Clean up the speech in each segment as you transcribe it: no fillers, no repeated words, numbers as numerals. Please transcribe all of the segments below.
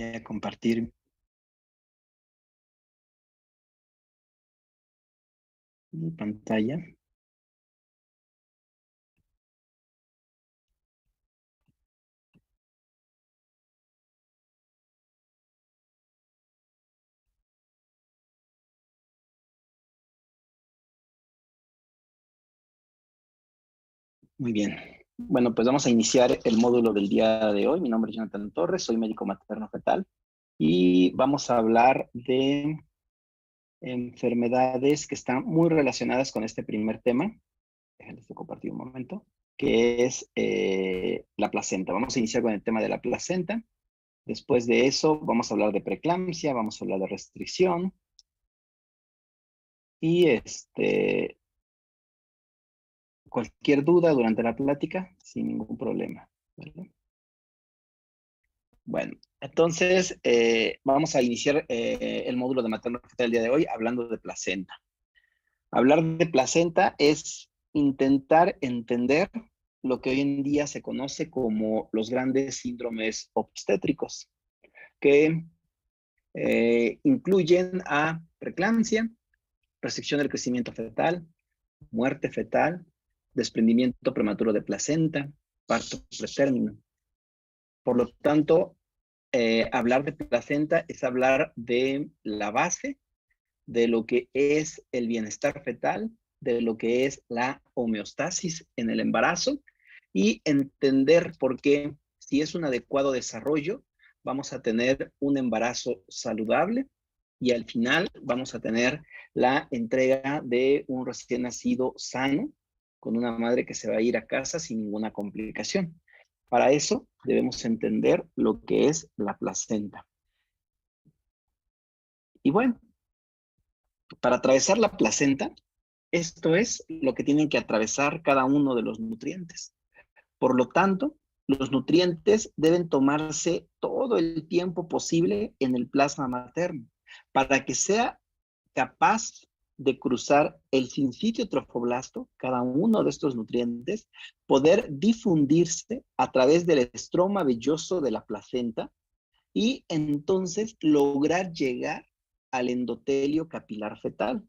a compartir mi pantalla. Muy bien. Bueno, pues vamos a iniciar el módulo del día de hoy. Mi nombre es Jonathan Torres, soy médico materno fetal y vamos a hablar de enfermedades que están muy relacionadas con este primer tema. Déjenles compartir un momento, que es la placenta. Vamos a iniciar con el tema de la placenta. Después de eso vamos a hablar de preeclampsia, vamos a hablar de restricción y cualquier duda durante la plática, sin ningún problema, ¿vale? Bueno, entonces vamos a iniciar el módulo de materno fetal el día de hoy hablando de placenta. Hablar de placenta es intentar entender lo que hoy en día se conoce como los grandes síndromes obstétricos, que incluyen a preeclampsia, restricción del crecimiento fetal, muerte fetal, desprendimiento prematuro de placenta, parto pretérmino. Por lo tanto, hablar de placenta es hablar de la base de lo que es el bienestar fetal, de lo que es la homeostasis en el embarazo y entender por qué, si es un adecuado desarrollo, vamos a tener un embarazo saludable y al final vamos a tener la entrega de un recién nacido sano con una madre que se va a ir a casa sin ninguna complicación. Para eso debemos entender lo que es la placenta. Y bueno, para atravesar la placenta, esto es lo que tienen que atravesar cada uno de los nutrientes. Por lo tanto, los nutrientes deben tomarse todo el tiempo posible en el plasma materno para que sea capaz de cruzar el sincitio trofoblasto, cada uno de estos nutrientes, poder difundirse a través del estroma velloso de la placenta y entonces lograr llegar al endotelio capilar fetal.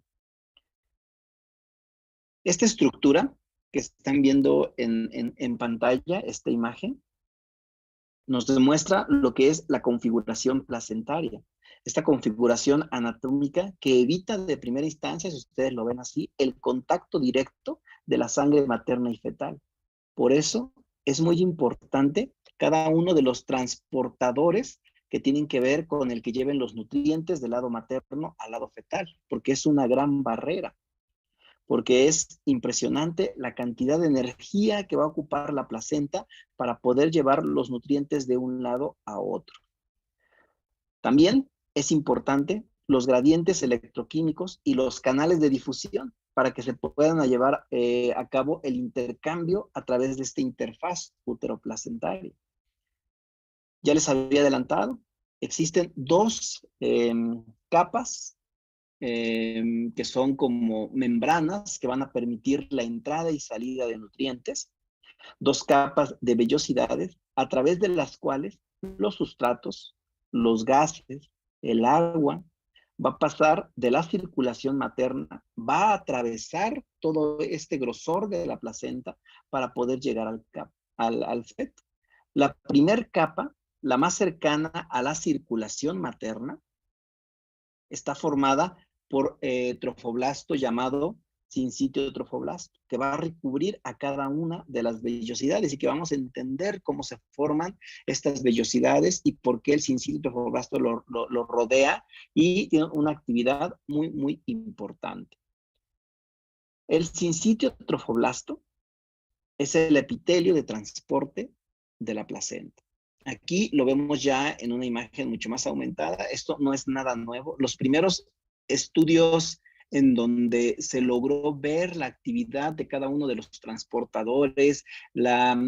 Esta estructura que están viendo en pantalla, esta imagen, nos demuestra lo que es la configuración placentaria. Esta configuración anatómica que evita de primera instancia, si ustedes lo ven así, el contacto directo de la sangre materna y fetal. Por eso es muy importante cada uno de los transportadores que tienen que ver con el que lleven los nutrientes del lado materno al lado fetal, porque es una gran barrera, porque es impresionante la cantidad de energía que va a ocupar la placenta para poder llevar los nutrientes de un lado a otro. También es importante los gradientes electroquímicos y los canales de difusión para que se puedan llevar a cabo el intercambio a través de esta interfaz uteroplacentaria. Ya les había adelantado, existen dos capas que son como membranas que van a permitir la entrada y salida de nutrientes, dos capas de vellosidades a través de las cuales los sustratos, los gases, el agua, va a pasar de la circulación materna, va a atravesar todo este grosor de la placenta para poder llegar al feto. La primer capa, la más cercana a la circulación materna, está formada por trofoblasto llamado sincitio trofoblasto, que va a recubrir a cada una de las vellosidades y que vamos a entender cómo se forman estas vellosidades y por qué el sincitio trofoblasto lo rodea y tiene una actividad muy, muy importante. El sincitio trofoblasto es el epitelio de transporte de la placenta. Aquí lo vemos ya en una imagen mucho más aumentada. Esto no es nada nuevo. Los primeros estudios en donde se logró ver la actividad de cada uno de los transportadores, la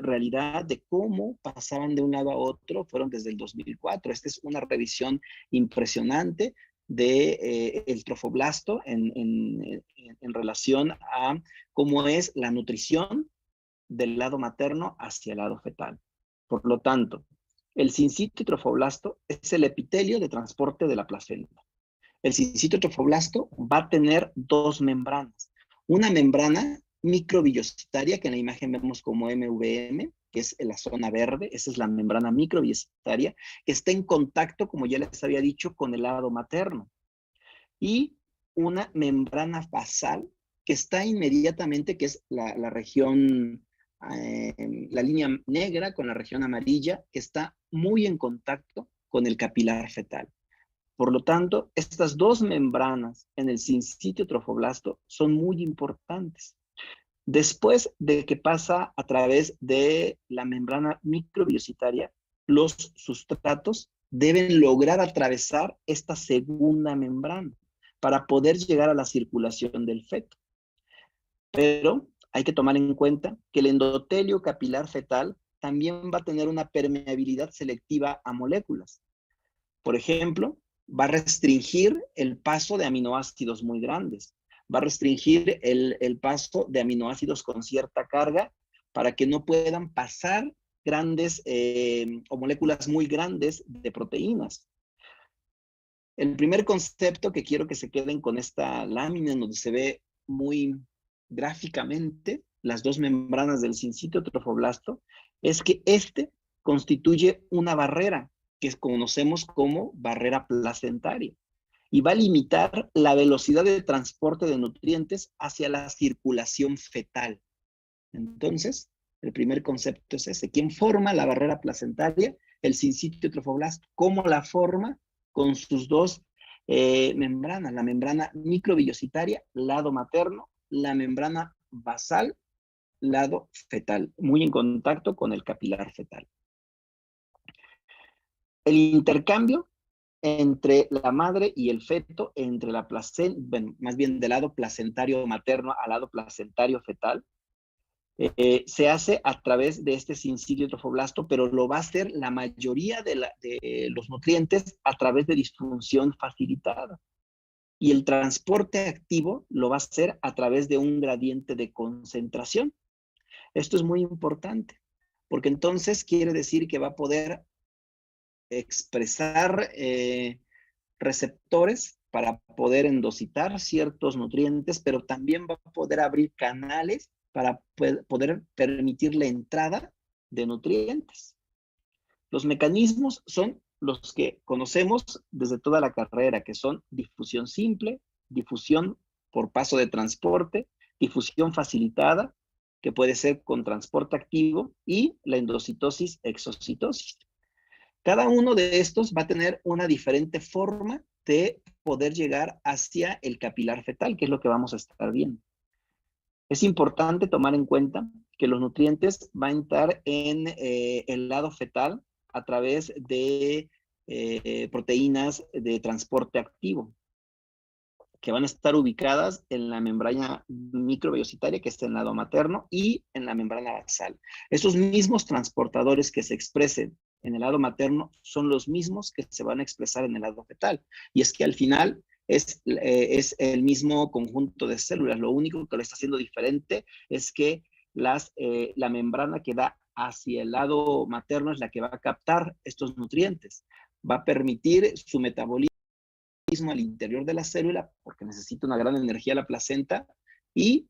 realidad de cómo pasaban de un lado a otro, fueron desde el 2004. Esta es una revisión impresionante de el trofoblasto en relación a cómo es la nutrición del lado materno hacia el lado fetal. Por lo tanto, El sincito y trofoblasto es el epitelio de transporte de la placenta. El sincito y trofoblasto va a tener dos membranas. Una membrana microvillositaria, que en la imagen vemos como MVM, que es en la zona verde, esa es la membrana microvillositaria, que está en contacto, como ya les había dicho, con el lado materno. Y una membrana basal, que está inmediatamente, que es la región, la línea negra con la región amarilla, que está muy en contacto con el capilar fetal. Por lo tanto, estas dos membranas en el sincitio trofoblasto son muy importantes. Después de que pasa a través de la membrana microbiocitaria, los sustratos deben lograr atravesar esta segunda membrana para poder llegar a la circulación del feto. Pero hay que tomar en cuenta que el endotelio capilar fetal también va a tener una permeabilidad selectiva a moléculas. Por ejemplo, va a restringir el paso de aminoácidos muy grandes, va a restringir el paso de aminoácidos con cierta carga para que no puedan pasar grandes o moléculas muy grandes de proteínas. El primer concepto que quiero que se queden con esta lámina en donde se ve muy gráficamente las dos membranas del sincitio trofoblasto es que este constituye una barrera que conocemos como barrera placentaria y va a limitar la velocidad de transporte de nutrientes hacia la circulación fetal. Entonces, el primer concepto es ese. ¿Quién forma la barrera placentaria? El sincitio trofoblasto. ¿Cómo la forma? Con sus dos membranas, la membrana microvillositaria, lado materno, la membrana basal, lado fetal, muy en contacto con el capilar fetal. El intercambio entre la madre y el feto, entre la placenta, bueno, más bien del lado placentario materno al lado placentario fetal, se hace a través de este sincitio trofoblasto, pero lo va a hacer la mayoría de los nutrientes a través de disfunción facilitada. Y el transporte activo lo va a hacer a través de un gradiente de concentración. Esto es muy importante, porque entonces quiere decir que va a poder expresar receptores para poder endocitar ciertos nutrientes, pero también va a poder abrir canales para poder permitir la entrada de nutrientes. Los mecanismos son los que conocemos desde toda la carrera, que son difusión simple, difusión por paso de transporte, difusión facilitada, que puede ser con transporte activo, y la endocitosis, exocitosis. Cada uno de estos va a tener una diferente forma de poder llegar hacia el capilar fetal, que es lo que vamos a estar viendo. Es importante tomar en cuenta que los nutrientes van a entrar en el lado fetal a través de proteínas de transporte activo, que van a estar ubicadas en la membrana microvillositaria, que está en el lado materno, y en la membrana basal. Esos mismos transportadores que se expresen en el lado materno son los mismos que se van a expresar en el lado fetal. Y es que al final es el mismo conjunto de células. Lo único que lo está haciendo diferente es que la membrana que da hacia el lado materno es la que va a captar estos nutrientes. Va a permitir su metabolismo al interior de la célula, porque necesita una gran energía la placenta, y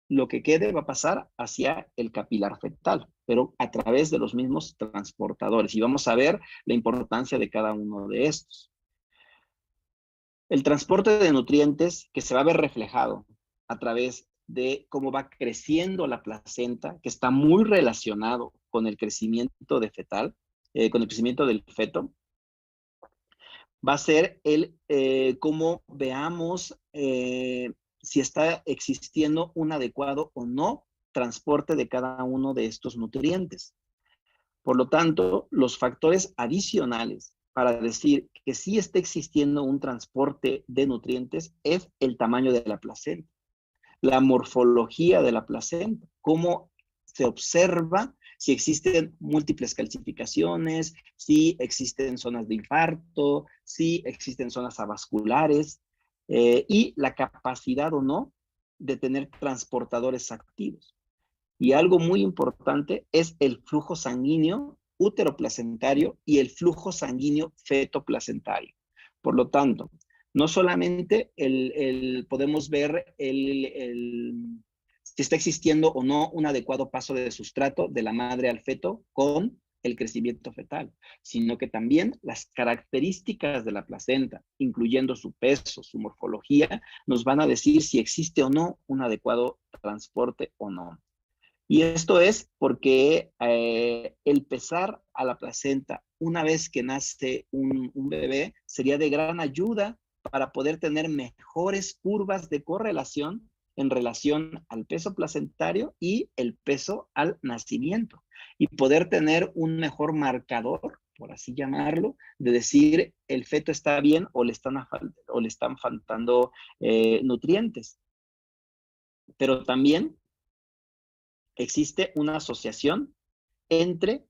lo que quede va a pasar hacia el capilar fetal, pero a través de los mismos transportadores. Y vamos a ver la importancia de cada uno de estos. El transporte de nutrientes que se va a ver reflejado a través de cómo va creciendo la placenta, que está muy relacionado con el crecimiento de fetal, con el crecimiento del feto, va a ser cómo veamos si está existiendo un adecuado o no transporte de cada uno de estos nutrientes. Por lo tanto, los factores adicionales para decir que sí está existiendo un transporte de nutrientes es el tamaño de la placenta, la morfología de la placenta, cómo se observa si existen múltiples calcificaciones, si existen zonas de infarto, si existen zonas avasculares, y la capacidad o no de tener transportadores activos. Y algo muy importante es el flujo sanguíneo útero placentario y el flujo sanguíneo feto-placentario. Por lo tanto, no solamente podemos ver si está existiendo o no un adecuado paso de sustrato de la madre al feto con el crecimiento fetal, sino que también las características de la placenta, incluyendo su peso, su morfología, nos van a decir si existe o no un adecuado transporte o no. Y esto es porque el pesar a la placenta una vez que nace un bebé sería de gran ayuda para poder tener mejores curvas de correlación en relación al peso placentario y el peso al nacimiento. Y poder tener un mejor marcador, por así llamarlo, de decir el feto está bien o le están faltando nutrientes. Pero también existe una asociación entre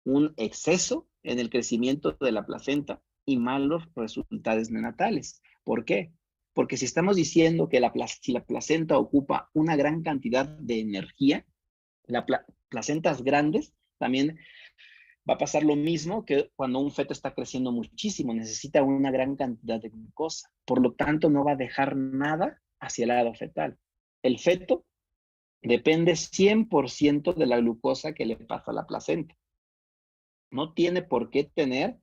un exceso en el crecimiento de la placenta y malos resultados neonatales. ¿Por qué? Porque si estamos diciendo que si la placenta ocupa una gran cantidad de energía, las placentas grandes también va a pasar lo mismo que cuando un feto está creciendo muchísimo, necesita una gran cantidad de glucosa. Por lo tanto, no va a dejar nada hacia el lado fetal. El feto depende 100% de la glucosa que le pasa a la placenta. No tiene por qué tener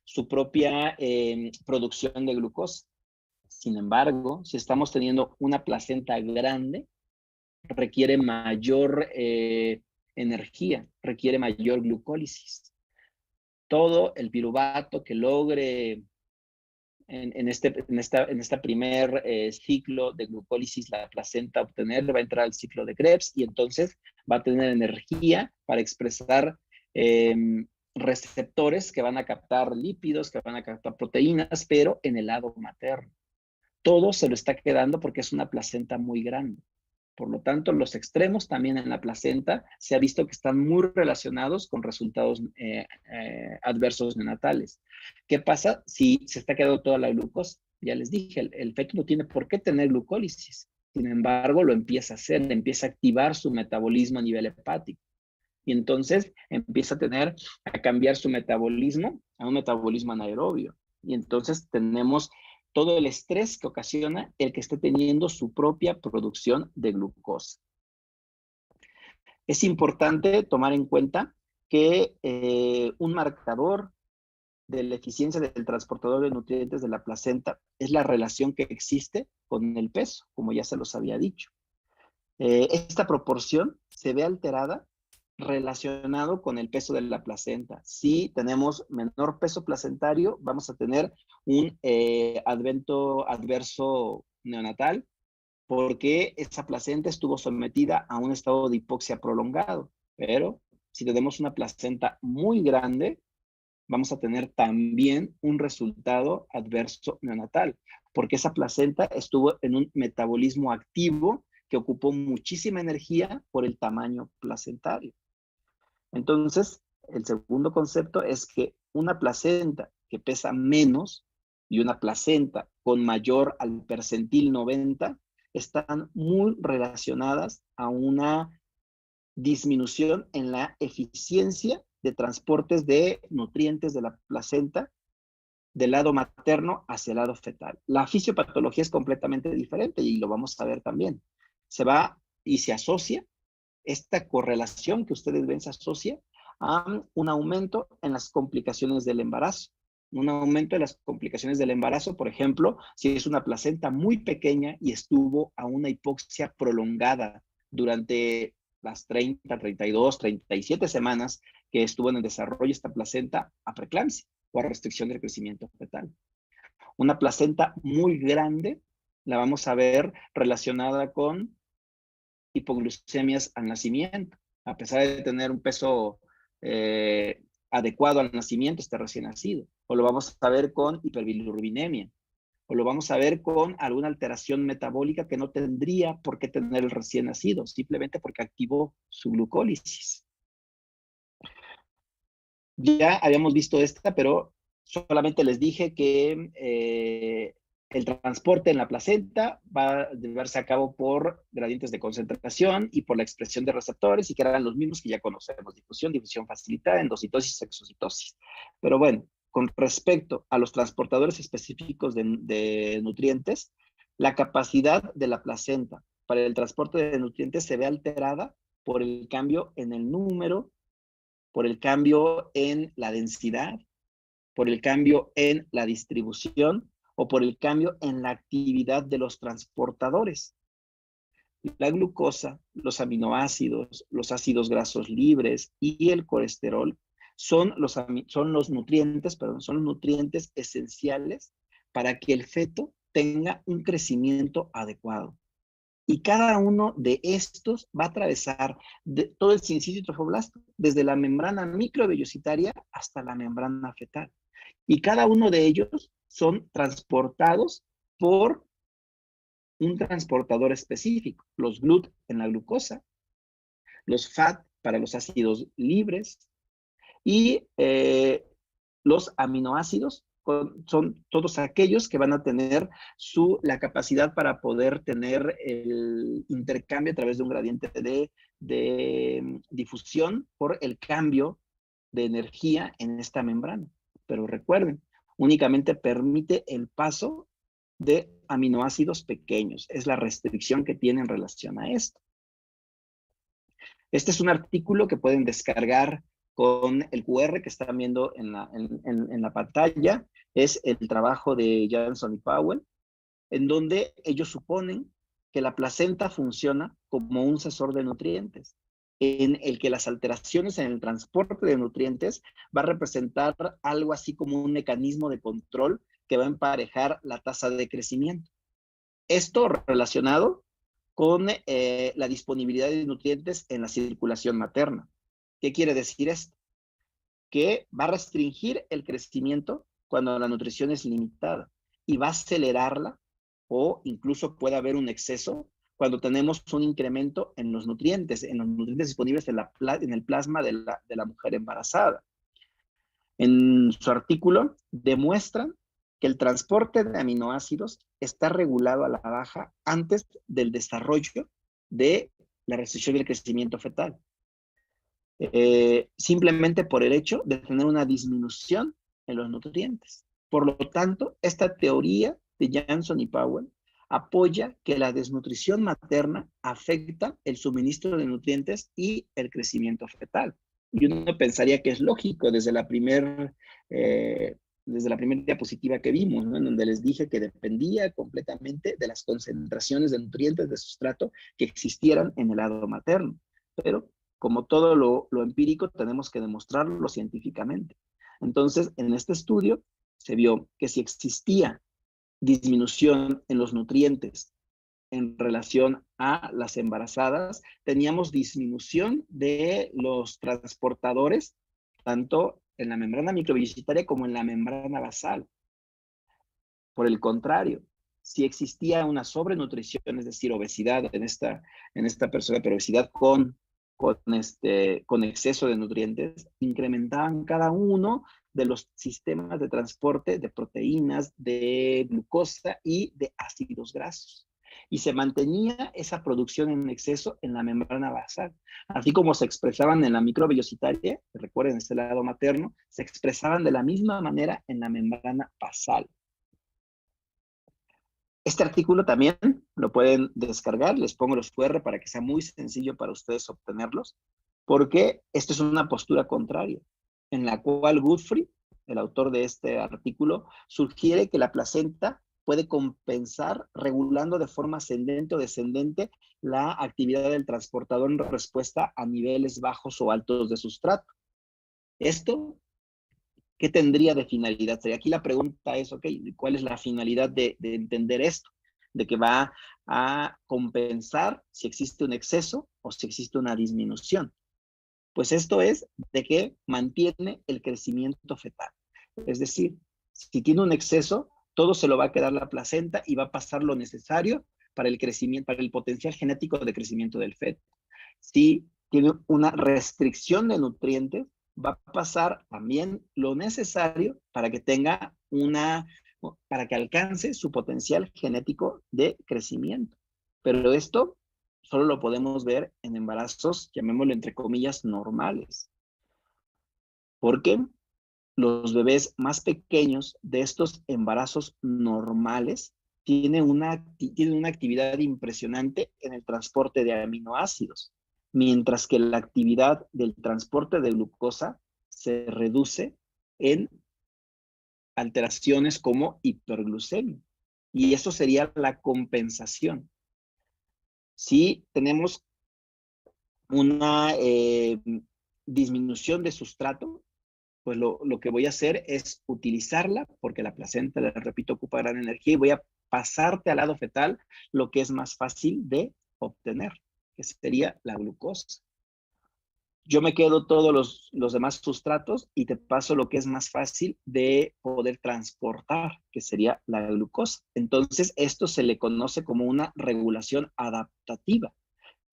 su propia producción de glucosa. Sin embargo, si estamos teniendo una placenta grande, requiere mayor energía, requiere mayor glucólisis. Todo el piruvato que logre en este primer ciclo de glucólisis la placenta obtener, va a entrar al ciclo de Krebs y entonces va a tener energía para expresar receptores que van a captar lípidos, que van a captar proteínas, pero en el lado materno. Todo se lo está quedando porque es una placenta muy grande. Por lo tanto, los extremos también en la placenta se ha visto que están muy relacionados con resultados adversos neonatales. ¿Qué pasa si se está quedando toda la glucosa? Ya les dije, el feto no tiene por qué tener glucólisis. Sin embargo, lo empieza a hacer, empieza a activar su metabolismo a nivel hepático. Y entonces empieza a cambiar su metabolismo a un metabolismo anaerobio. Y entonces tenemos todo el estrés que ocasiona el que esté teniendo su propia producción de glucosa. Es importante tomar en cuenta que un marcador de la eficiencia del transportador de nutrientes de la placenta es la relación que existe con el peso, como ya se los había dicho. Esta proporción se ve alterada relacionado con el peso de la placenta. Si tenemos menor peso placentario, vamos a tener un advento adverso neonatal porque esa placenta estuvo sometida a un estado de hipoxia prolongado. Pero si tenemos una placenta muy grande, vamos a tener también un resultado adverso neonatal, porque esa placenta estuvo en un metabolismo activo que ocupó muchísima energía por el tamaño placentario. Entonces, el segundo concepto es que una placenta que pesa menos y una placenta con mayor al percentil 90 están muy relacionadas a una disminución en la eficiencia de transportes de nutrientes de la placenta del lado materno hacia el lado fetal. La fisiopatología es completamente diferente y lo vamos a ver también. Se va y se asocia, esta correlación que ustedes ven se asocia a un aumento en las complicaciones del embarazo. Un aumento de las complicaciones del embarazo, por ejemplo, si es una placenta muy pequeña y estuvo a una hipoxia prolongada durante las 30, 32, 37 semanas que estuvo en el desarrollo esta placenta a preeclampsia o a restricción del crecimiento fetal. Una placenta muy grande la vamos a ver relacionada con hipoglucemias al nacimiento. A pesar de tener un peso adecuado al nacimiento, este recién nacido. O lo vamos a ver con hiperbilirrubinemia. O lo vamos a ver con alguna alteración metabólica que no tendría por qué tener el recién nacido, simplemente porque activó su glucólisis. Ya habíamos visto esta, pero solamente les dije que El transporte en la placenta va a llevarse a cabo por gradientes de concentración y por la expresión de receptores, y que eran los mismos que ya conocemos: difusión facilitada, endocitosis, exocitosis. Pero bueno, con respecto a los transportadores específicos de nutrientes, la capacidad de la placenta para el transporte de nutrientes se ve alterada por el cambio en el número, por el cambio en la densidad, por el cambio en la distribución o por el cambio en la actividad de los transportadores. La glucosa, los aminoácidos, los ácidos grasos libres y el colesterol son los nutrientes, son los nutrientes esenciales para que el feto tenga un crecimiento adecuado. Y cada uno de estos va a atravesar todo el sincicio trofoblasto, desde la membrana microvellositaria hasta la membrana fetal. Y cada uno de ellos son transportados por un transportador específico: los GLUT en la glucosa, los FAT para los ácidos libres, y los aminoácidos son todos aquellos que van a tener la capacidad para poder tener el intercambio a través de un gradiente de difusión por el cambio de energía en esta membrana. Pero recuerden, únicamente permite el paso de aminoácidos pequeños. Es la restricción que tiene en relación a esto. Este es un artículo que pueden descargar con el QR que están viendo en la pantalla. Es el trabajo de Jansson y Powell, en donde ellos suponen que la placenta funciona como un sensor de nutrientes, en el que las alteraciones en el transporte de nutrientes va a representar algo así como un mecanismo de control que va a emparejar la tasa de crecimiento. Esto relacionado con la disponibilidad de nutrientes en la circulación materna. ¿Qué quiere decir esto? Que va a restringir el crecimiento cuando la nutrición es limitada y va a acelerarla, o incluso puede haber un exceso cuando tenemos un incremento en los nutrientes disponibles en el plasma de la mujer embarazada. En su artículo demuestran que el transporte de aminoácidos está regulado a la baja antes del desarrollo de la restricción del crecimiento fetal. Simplemente por el hecho de tener una disminución en los nutrientes. Por lo tanto, esta teoría de Jansson y Powell apoya que la desnutrición materna afecta el suministro de nutrientes y el crecimiento fetal. Y uno pensaría que es lógico desde la primera diapositiva que vimos, ¿no? En donde les dije que dependía completamente de las concentraciones de nutrientes de sustrato que existieran en el lado materno. Pero como todo lo empírico, tenemos que demostrarlo científicamente. Entonces, en este estudio se vio que si existía disminución en los nutrientes en relación a las embarazadas, teníamos disminución de los transportadores, tanto en la membrana microvellositaria como en la membrana basal. Por el contrario, si existía una sobrenutrición, es decir, obesidad en esta persona, pero obesidad con exceso de nutrientes, incrementaban cada uno de los sistemas de transporte de proteínas, de glucosa y de ácidos grasos. Y se mantenía esa producción en exceso en la membrana basal. Así como se expresaban en la microvellositaria, recuerden este lado materno, se expresaban de la misma manera en la membrana basal. Este artículo también lo pueden descargar, les pongo los QR para que sea muy sencillo para ustedes obtenerlos, porque esto es una postura contraria, en la cual Guthrie, el autor de este artículo, sugiere que la placenta puede compensar regulando de forma ascendente o descendente la actividad del transportador en respuesta a niveles bajos o altos de sustrato. Esto, ¿qué tendría de finalidad? Aquí la pregunta es, ok, ¿cuál es la finalidad de entender esto? De que va a compensar si existe un exceso o si existe una disminución. Pues esto es de que mantiene el crecimiento fetal. Es decir, si tiene un exceso, todo se lo va a quedar la placenta y va a pasar lo necesario para el crecimiento, para el potencial genético de crecimiento del feto. Si tiene una restricción de nutrientes, va a pasar también lo necesario para que tenga una para que alcance su potencial genético de crecimiento. Pero esto solo lo podemos ver en embarazos, llamémoslo entre comillas, normales. Porque los bebés más pequeños de estos embarazos normales tienen una actividad impresionante en el transporte de aminoácidos, mientras que la actividad del transporte de glucosa se reduce en alteraciones como hiperglucemia. Y eso sería la compensación. Si tenemos una disminución de sustrato, pues lo que voy a hacer es utilizarla, porque la placenta, les repito, ocupa gran energía, y voy a pasarte al lado fetal lo que es más fácil de obtener, que sería la glucosa. Yo me quedo todos los demás sustratos y te paso lo que es más fácil de poder transportar, que sería la glucosa. Entonces, esto se le conoce como una regulación adaptativa,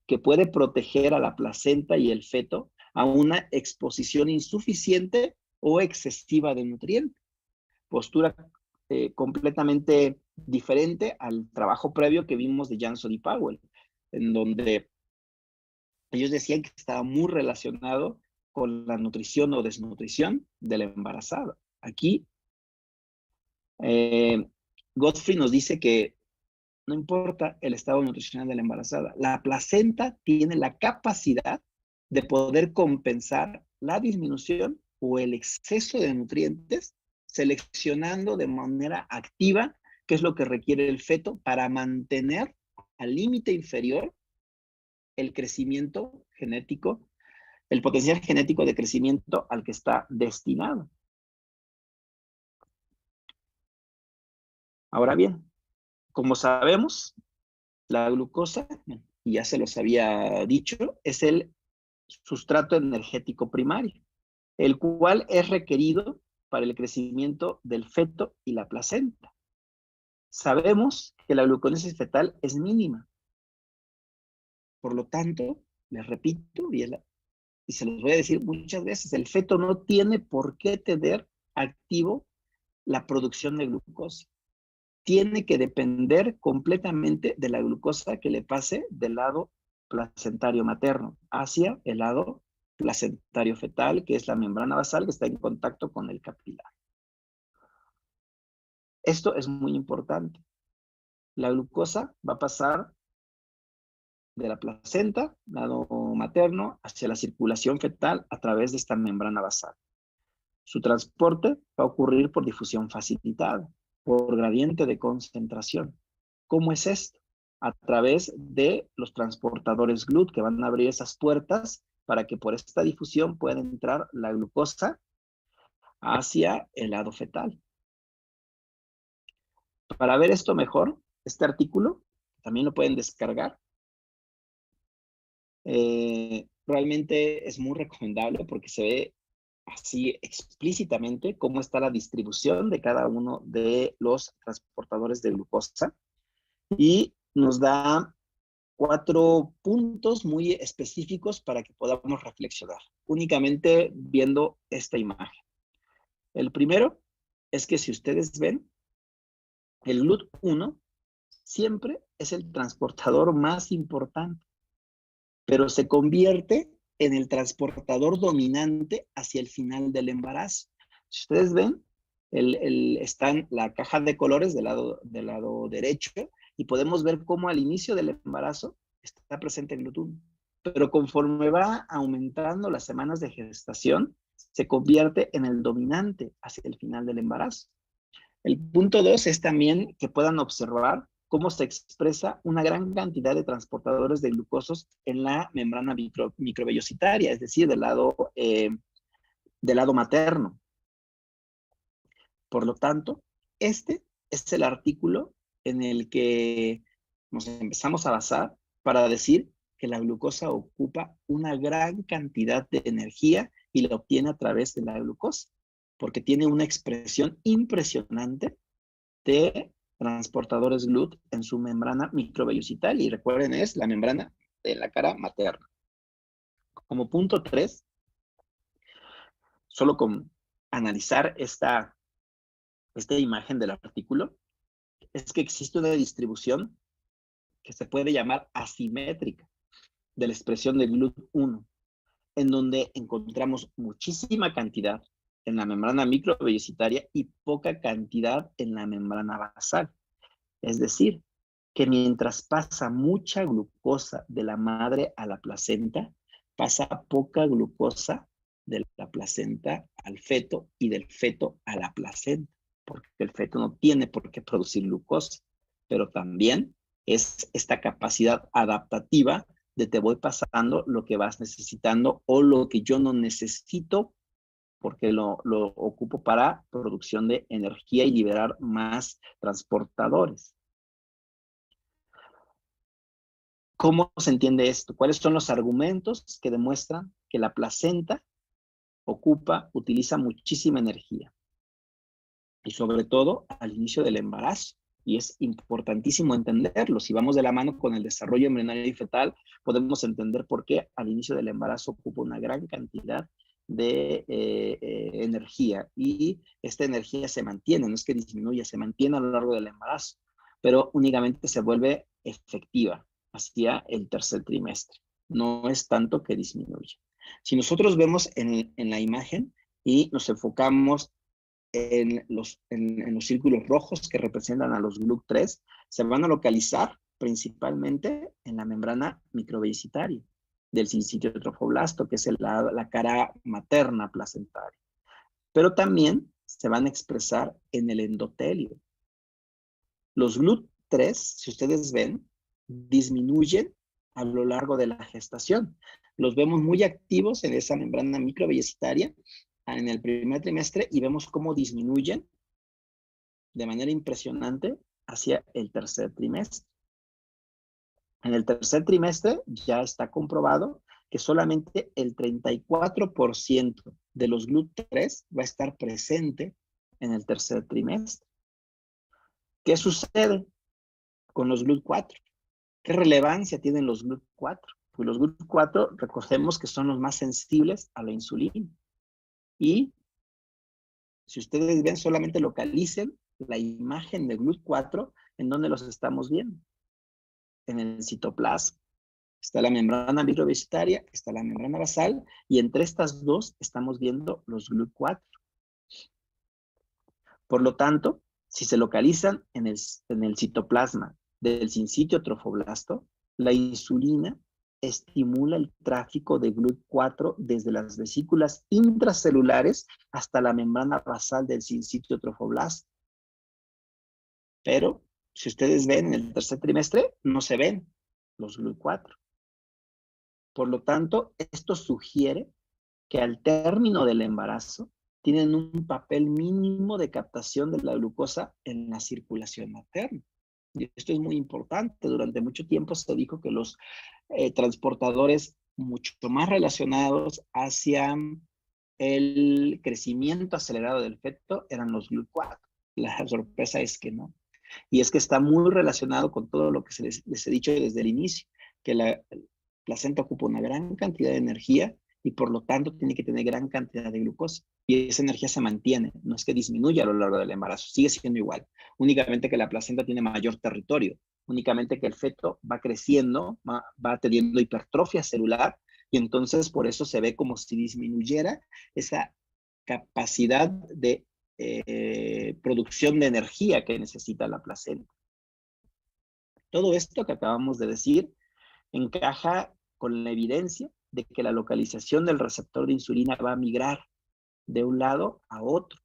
que puede proteger a la placenta y el feto a una exposición insuficiente o excesiva de nutrientes. Postura completamente diferente al trabajo previo que vimos de Jansson y Powell, en donde ellos decían que estaba muy relacionado con la nutrición o desnutrición de la embarazada. Aquí, Godfrey nos dice que no importa el estado nutricional de la embarazada, la placenta tiene la capacidad de poder compensar la disminución o el exceso de nutrientes, seleccionando de manera activa qué es lo que requiere el feto para mantener al límite inferior el crecimiento genético, el potencial genético de crecimiento al que está destinado. Ahora bien, como sabemos, la glucosa, y ya se los había dicho, es el sustrato energético primario, el cual es requerido para el crecimiento del feto y la placenta. Sabemos que la glucónesis fetal es mínima. Por lo tanto, les repito, y se los voy a decir muchas veces, el feto no tiene por qué tener activo la producción de glucosa. Tiene que depender completamente de la glucosa que le pase del lado placentario materno hacia el lado placentario fetal, que es la membrana basal que está en contacto con el capilar. Esto es muy importante. La glucosa va a pasar de la placenta, lado materno, hacia la circulación fetal a través de esta membrana basal. Su transporte va a ocurrir por difusión facilitada, por gradiente de concentración. ¿Cómo es esto? A través de los transportadores GLUT que van a abrir esas puertas para que por esta difusión pueda entrar la glucosa hacia el lado fetal. Para ver esto mejor, este artículo también lo pueden descargar. Realmente es muy recomendable porque se ve así explícitamente cómo está la distribución de cada uno de los transportadores de glucosa y nos da 4 puntos muy específicos para que podamos reflexionar, únicamente viendo esta imagen. El primero es que si ustedes ven, el GLUT1 siempre es el transportador más importante, pero se convierte en el transportador dominante hacia el final del embarazo. Si ustedes ven, está en la caja de colores del lado derecho y podemos ver cómo al inicio del embarazo está presente el GLUT1. Pero conforme va aumentando las semanas de gestación, se convierte en el dominante hacia el final del embarazo. El punto 2 es también que puedan observar cómo se expresa una gran cantidad de transportadores de glucosos en la membrana microvellositaria, es decir, del lado materno. Por lo tanto, este es el artículo en el que nos empezamos a basar para decir que la glucosa ocupa una gran cantidad de energía y la obtiene a través de la glucosa, porque tiene una expresión impresionante de transportadores GLUT en su membrana microvellositaria. Y recuerden, es la membrana de la cara materna. Como punto 3, solo con analizar esta esta imagen del artículo es que existe una distribución que se puede llamar asimétrica de la expresión del GLUT1, en donde encontramos muchísima cantidad en la membrana microvellocitaria y poca cantidad en la membrana basal. Es decir, que mientras pasa mucha glucosa de la madre a la placenta, pasa poca glucosa de la placenta al feto y del feto a la placenta, porque el feto no tiene por qué producir glucosa, pero también es esta capacidad adaptativa de te voy pasando lo que vas necesitando o lo que yo no necesito porque lo ocupo para producción de energía y liberar más transportadores. ¿Cómo se entiende esto? ¿Cuáles son los argumentos que demuestran que la placenta utiliza muchísima energía? Y sobre todo al inicio del embarazo. Y es importantísimo entenderlo. Si vamos de la mano con el desarrollo embrionario y fetal, podemos entender por qué al inicio del embarazo ocupa una gran cantidad de energía. Y esta energía se mantiene, no es que disminuya, se mantiene a lo largo del embarazo, pero únicamente se vuelve efectiva hacia el tercer trimestre. No es tanto que disminuya. Si nosotros vemos en la imagen y nos enfocamos en los círculos rojos que representan a los GLUT3, se van a localizar principalmente en la membrana microvellocitaria del sincitio trofoblasto, que es la cara materna placentaria. Pero también se van a expresar en el endotelio. Los GLUT3, si ustedes ven, disminuyen a lo largo de la gestación. Los vemos muy activos en esa membrana microvellocitaria en el primer trimestre y vemos cómo disminuyen de manera impresionante hacia el tercer trimestre. En el tercer trimestre ya está comprobado que solamente el 34% de los GLUT3 va a estar presente en el tercer trimestre. ¿Qué sucede con los GLUT4? ¿Qué relevancia tienen los GLUT4? Pues los GLUT4 recordemos que son los más sensibles a la insulina. Y si ustedes ven, solamente localicen la imagen de GLUT4 en donde los estamos viendo. En el citoplasma. Está la membrana microvellocitaria, está la membrana basal, y entre estas dos estamos viendo los GLUT4. Por lo tanto, si se localizan en el citoplasma del sincitio trofoblasto, la insulina estimula el tráfico de GLUT4 desde las vesículas intracelulares hasta la membrana basal del sincitio trofoblasto. Pero, si ustedes ven en el tercer trimestre, no se ven los GLUT4. Por lo tanto, esto sugiere que al término del embarazo tienen un papel mínimo de captación de la glucosa en la circulación materna. Y esto es muy importante. Durante mucho tiempo se dijo que los transportadores mucho más relacionados hacia el crecimiento acelerado del feto eran los GLUT4. La sorpresa es que no. Y es que está muy relacionado con todo lo que les he dicho desde el inicio, que la placenta ocupa una gran cantidad de energía y por lo tanto tiene que tener gran cantidad de glucosa. Y esa energía se mantiene, no es que disminuya a lo largo del embarazo, sigue siendo igual. Únicamente que la placenta tiene mayor territorio, únicamente que el feto va creciendo, va teniendo hipertrofia celular y entonces por eso se ve como si disminuyera esa capacidad de producción de energía que necesita la placenta. Todo esto que acabamos de decir encaja con la evidencia de que la localización del receptor de insulina va a migrar de un lado a otro.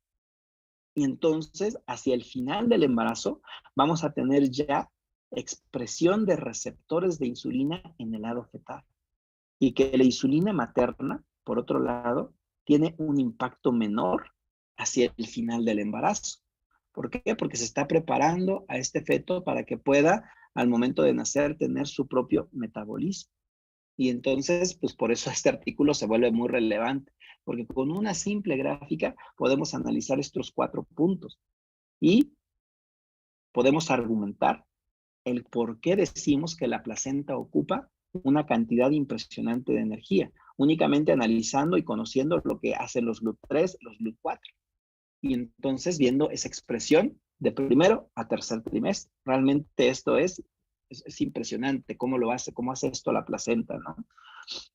Y entonces, hacia el final del embarazo, vamos a tener ya expresión de receptores de insulina en el lado fetal. Y que la insulina materna, por otro lado, tiene un impacto menor hacia el final del embarazo. ¿Por qué? Porque se está preparando a este feto para que pueda, al momento de nacer, tener su propio metabolismo. Y entonces, pues por eso este artículo se vuelve muy relevante, porque con una simple gráfica podemos analizar estos 4 puntos y podemos argumentar el por qué decimos que la placenta ocupa una cantidad impresionante de energía, únicamente analizando y conociendo lo que hacen los GLUT3, los GLUT4. y entonces viendo esa expresión de primero a tercer trimestre. Realmente esto es impresionante cómo lo hace, cómo hace esto la placenta, ¿no?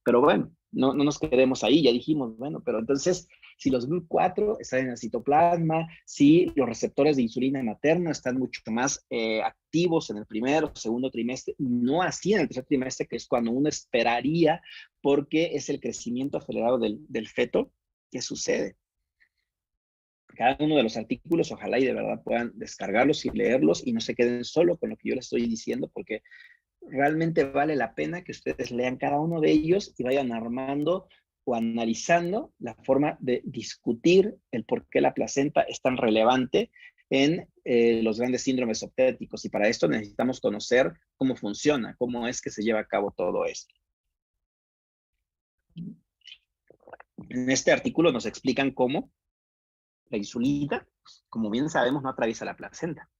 Pero bueno, no nos quedemos ahí, ya dijimos, bueno, pero entonces, si los GLUT4 están en el citoplasma, si los receptores de insulina materna están mucho más activos en el primer o segundo trimestre, no así en el tercer trimestre, que es cuando uno esperaría, porque es el crecimiento acelerado del feto, ¿qué sucede? Cada uno de los artículos, ojalá y de verdad puedan descargarlos y leerlos y no se queden solo con lo que yo les estoy diciendo, porque realmente vale la pena que ustedes lean cada uno de ellos y vayan armando o analizando la forma de discutir el por qué la placenta es tan relevante en los grandes síndromes obstétricos. Y para esto necesitamos conocer cómo funciona, cómo es que se lleva a cabo todo esto. En este artículo nos explican cómo la insulina, como bien sabemos, no atraviesa la placenta.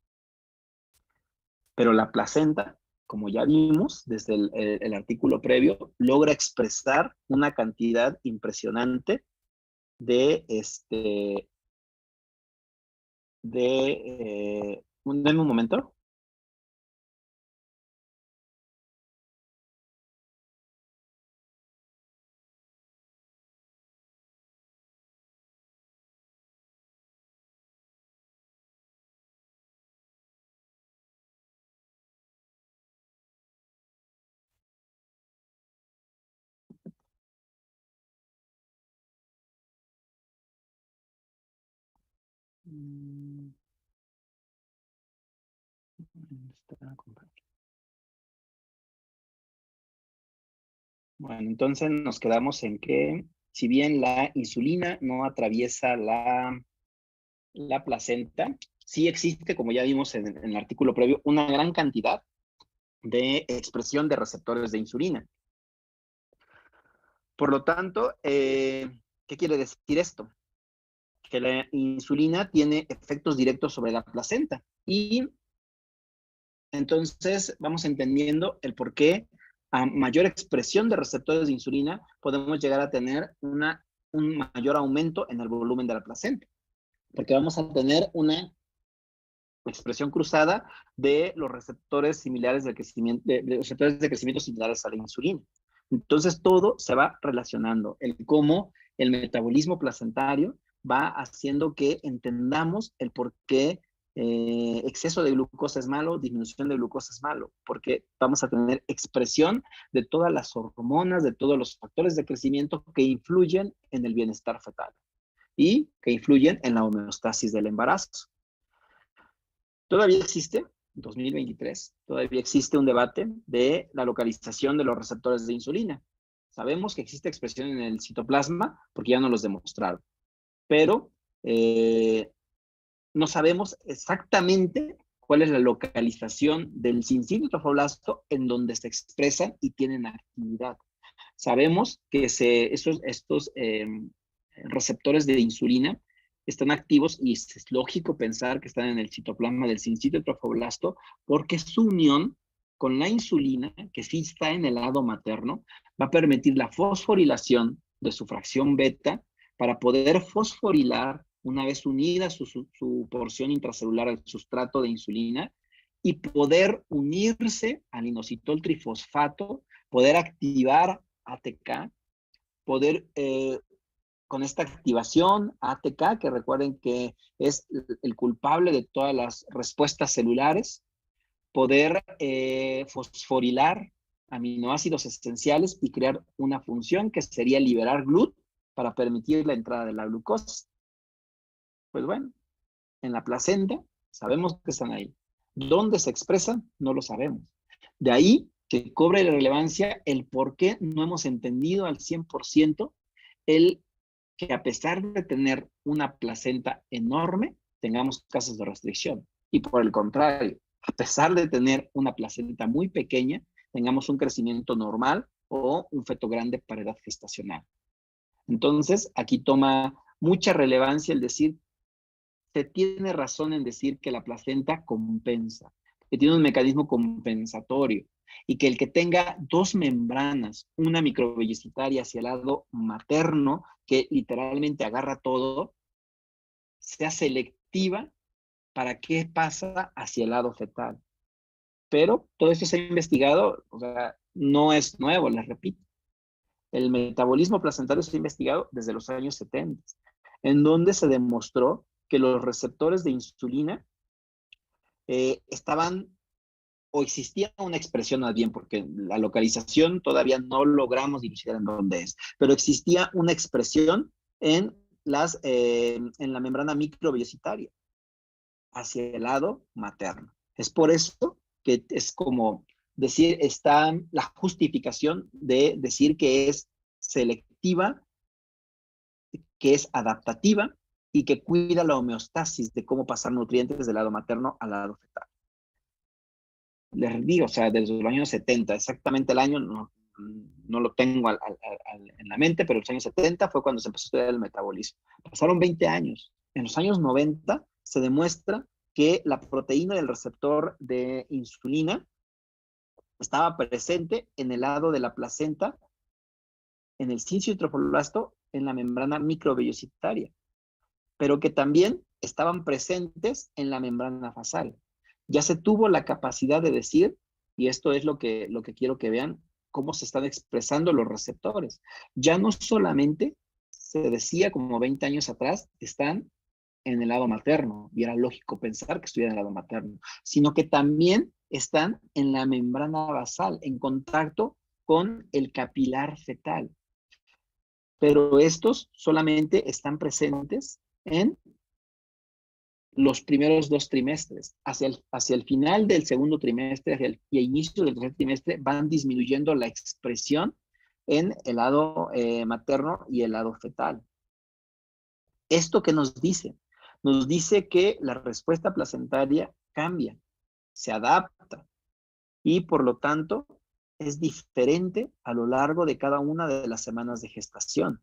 Pero la placenta, como ya vimos desde el artículo previo, logra expresar una cantidad impresionante de, denme un momento. Bueno, entonces nos quedamos en que si bien la insulina no atraviesa la placenta, sí existe, como ya vimos en el artículo previo, una gran cantidad de expresión de receptores de insulina. Por lo tanto, ¿qué quiere decir esto? Que la insulina tiene efectos directos sobre la placenta. Y entonces vamos entendiendo el por qué a mayor expresión de receptores de insulina podemos llegar a tener un mayor aumento en el volumen de la placenta. Porque vamos a tener una expresión cruzada de los receptores similares de crecimiento, de receptores de crecimiento similares a la insulina. Entonces todo se va relacionando, el cómo el metabolismo placentario va haciendo que entendamos el por qué exceso de glucosa es malo, disminución de glucosa es malo, porque vamos a tener expresión de todas las hormonas, de todos los factores de crecimiento que influyen en el bienestar fetal y que influyen en la homeostasis del embarazo. Todavía existe, en 2023, todavía existe un debate de la localización de los receptores de insulina. Sabemos que existe expresión en el citoplasma porque ya nos los demostraron, pero no sabemos exactamente cuál es la localización del sincito trofoblasto en donde se expresan y tienen actividad. Sabemos que estos receptores de insulina están activos y es lógico pensar que están en el citoplasma del sincito trofoblasto porque su unión con la insulina, que sí está en el lado materno, va a permitir la fosforilación de su fracción beta para poder fosforilar una vez unida su porción intracelular al sustrato de insulina y poder unirse al inositol trifosfato, poder activar ATK, poder con esta activación ATK, que recuerden que es el culpable de todas las respuestas celulares, poder fosforilar aminoácidos esenciales y crear una función que sería liberar GLUT para permitir la entrada de la glucosa. Pues bueno, en la placenta sabemos que están ahí. ¿Dónde se expresan? No lo sabemos. De ahí que cobre relevancia el por qué no hemos entendido al 100% el que a pesar de tener una placenta enorme, tengamos casos de restricción. Y por el contrario, a pesar de tener una placenta muy pequeña, tengamos un crecimiento normal o un feto grande para edad gestacional. Entonces, aquí toma mucha relevancia el decir, se tiene razón en decir que la placenta compensa, que tiene un mecanismo compensatorio y que el que tenga dos membranas, una microvellocitaria hacia el lado materno, que literalmente agarra todo, sea selectiva para qué pasa hacia el lado fetal. Pero todo esto se ha investigado, o sea, no es nuevo, les repito. El metabolismo placentario se ha investigado desde los años 70, en donde se demostró que los receptores de insulina estaban, o existía una expresión más bien, porque la localización todavía no logramos dilucidar en dónde es, pero existía una expresión en la membrana microbiocitaria hacia el lado materno. Es por eso que es como decir, está la justificación de decir que es selectiva, que es adaptativa y que cuida la homeostasis de cómo pasar nutrientes del lado materno al lado fetal. Les digo, o sea, desde los años 70, exactamente el año no lo tengo en la mente, pero los años 70 fue cuando se empezó a estudiar el metabolismo. Pasaron 20 años. En los años 90 se demuestra que la proteína del receptor de insulina estaba presente en el lado de la placenta, en el cincio trofoblast, en la membrana microbiocitaria, pero que también estaban presentes en la membrana basal. Ya se tuvo la capacidad de decir, y esto es lo que quiero que vean, cómo se están expresando los receptores. Ya no solamente se decía como 20 años atrás, están en el lado materno, y era lógico pensar que estuvieran en el lado materno, sino que también están en la membrana basal, en contacto con el capilar fetal. Pero estos solamente están presentes en los primeros 2 trimestres. Hacia el final del segundo trimestre y el inicio del tercer trimestre van disminuyendo la expresión en el lado materno y el lado fetal. ¿Esto qué nos dice? Nos dice que la respuesta placentaria cambia, se adapta y por lo tanto es diferente a lo largo de cada una de las semanas de gestación.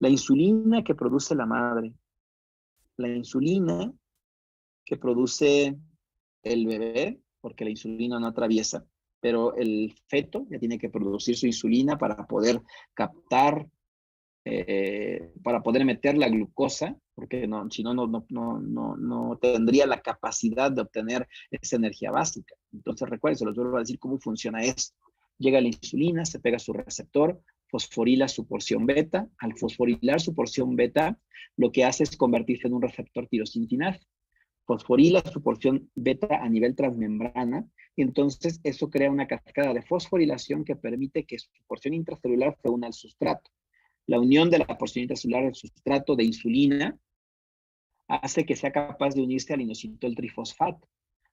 La insulina que produce la madre, la insulina que produce el bebé, porque la insulina no atraviesa, pero el feto ya tiene que producir su insulina para poder captar, para poder meter la glucosa, porque no, si no, no tendría la capacidad de obtener esa energía básica. Entonces, recuerden, se los vuelvo a decir cómo funciona esto. Llega la insulina, se pega a su receptor, fosforila su porción beta. Al fosforilar su porción beta, lo que hace es convertirse en un receptor tirosininasa. Fosforila su porción beta a nivel transmembrana, y entonces eso crea una cascada de fosforilación que permite que su porción intracelular se una al sustrato. La unión de la porción intracelular al sustrato de insulina hace que sea capaz de unirse al inositol trifosfato.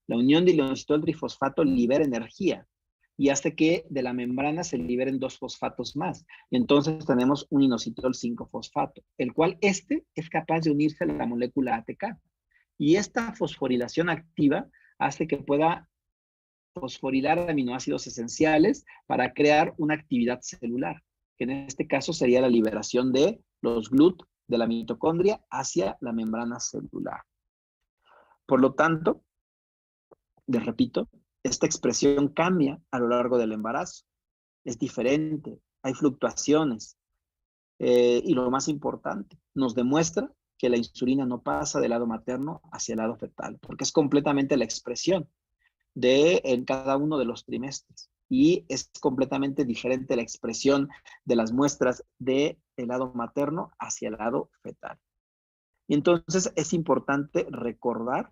La unión del inositol trifosfato libera energía y hace que de la membrana se liberen 2 fosfatos más. Y entonces tenemos un inositol 5-fosfato, el cual es capaz de unirse a la molécula ATK. Y esta fosforilación activa hace que pueda fosforilar aminoácidos esenciales para crear una actividad celular, que en este caso sería la liberación de los GLUT de la mitocondria hacia la membrana celular. Por lo tanto, les repito, esta expresión cambia a lo largo del embarazo. Es diferente, hay fluctuaciones. Y lo más importante, nos demuestra que la insulina no pasa del lado materno hacia el lado fetal, porque es completamente la expresión en cada uno de los trimestres. Y es completamente diferente la expresión de las muestras del lado materno hacia el lado fetal. Y entonces es importante recordar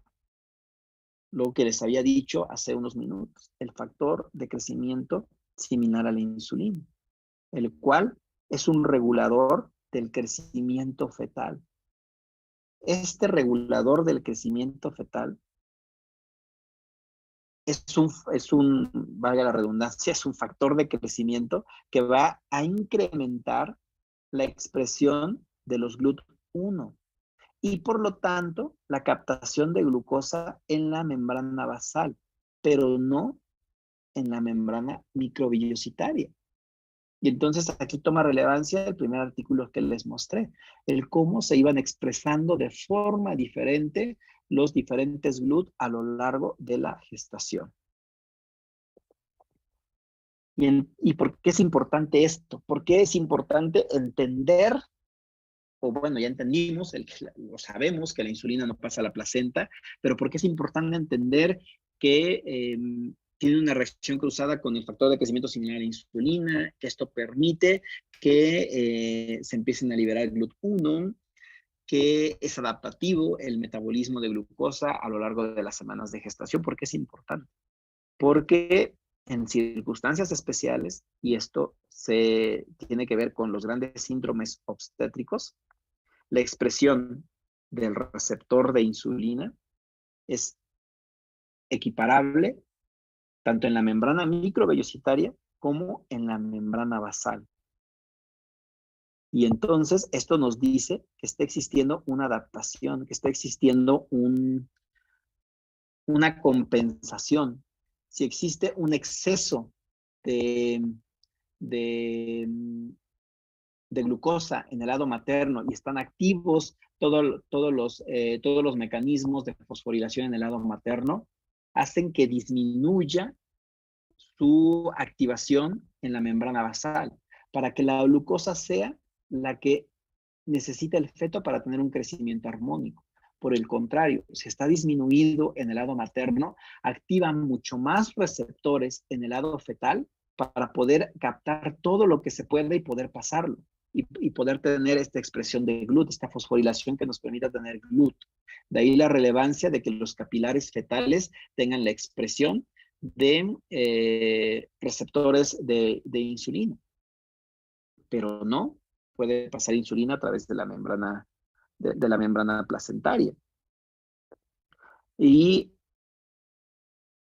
lo que les había dicho hace unos minutos, el factor de crecimiento similar a la insulina, el cual es un regulador del crecimiento fetal. Este regulador del crecimiento fetal valga la redundancia, es un factor de crecimiento que va a incrementar la expresión de los GLUT1 y por lo tanto la captación de glucosa en la membrana basal, pero no en la membrana microbiocitaria. Y entonces aquí toma relevancia el primer artículo que les mostré, el cómo se iban expresando de forma diferente los diferentes GLUT a lo largo de la gestación. ¿Y por qué es importante esto? ¿Por qué es importante entender o bueno, ya entendimos, lo sabemos que la insulina no pasa a la placenta, pero ¿por qué es importante entender que tiene una reacción cruzada con el factor de crecimiento similar a la insulina, que esto permite que se empiecen a liberar GLUT1, que es adaptativo el metabolismo de glucosa a lo largo de las semanas de gestación? ¿Por qué es importante? Porque en circunstancias especiales, y esto se tiene que ver con los grandes síndromes obstétricos, la expresión del receptor de insulina es equiparable tanto en la membrana microvellositaria como en la membrana basal. Y entonces esto nos dice que está existiendo una adaptación, que está existiendo una compensación. Si existe un exceso de, de, de glucosa en el lado materno y están activos todos los mecanismos de fosforilación en el lado materno, hacen que disminuya su activación en la membrana basal, para que la glucosa sea la que necesita el feto para tener un crecimiento armónico. Por el contrario, si está disminuido en el lado materno, activa mucho más receptores en el lado fetal para poder captar todo lo que se puede y poder pasarlo. Y poder tener esta expresión de GLUT, esta fosforilación que nos permita tener GLUT. De ahí la relevancia de que los capilares fetales tengan la expresión de receptores de insulina. Pero no puede pasar insulina a través de la membrana, de la membrana placentaria. ¿Y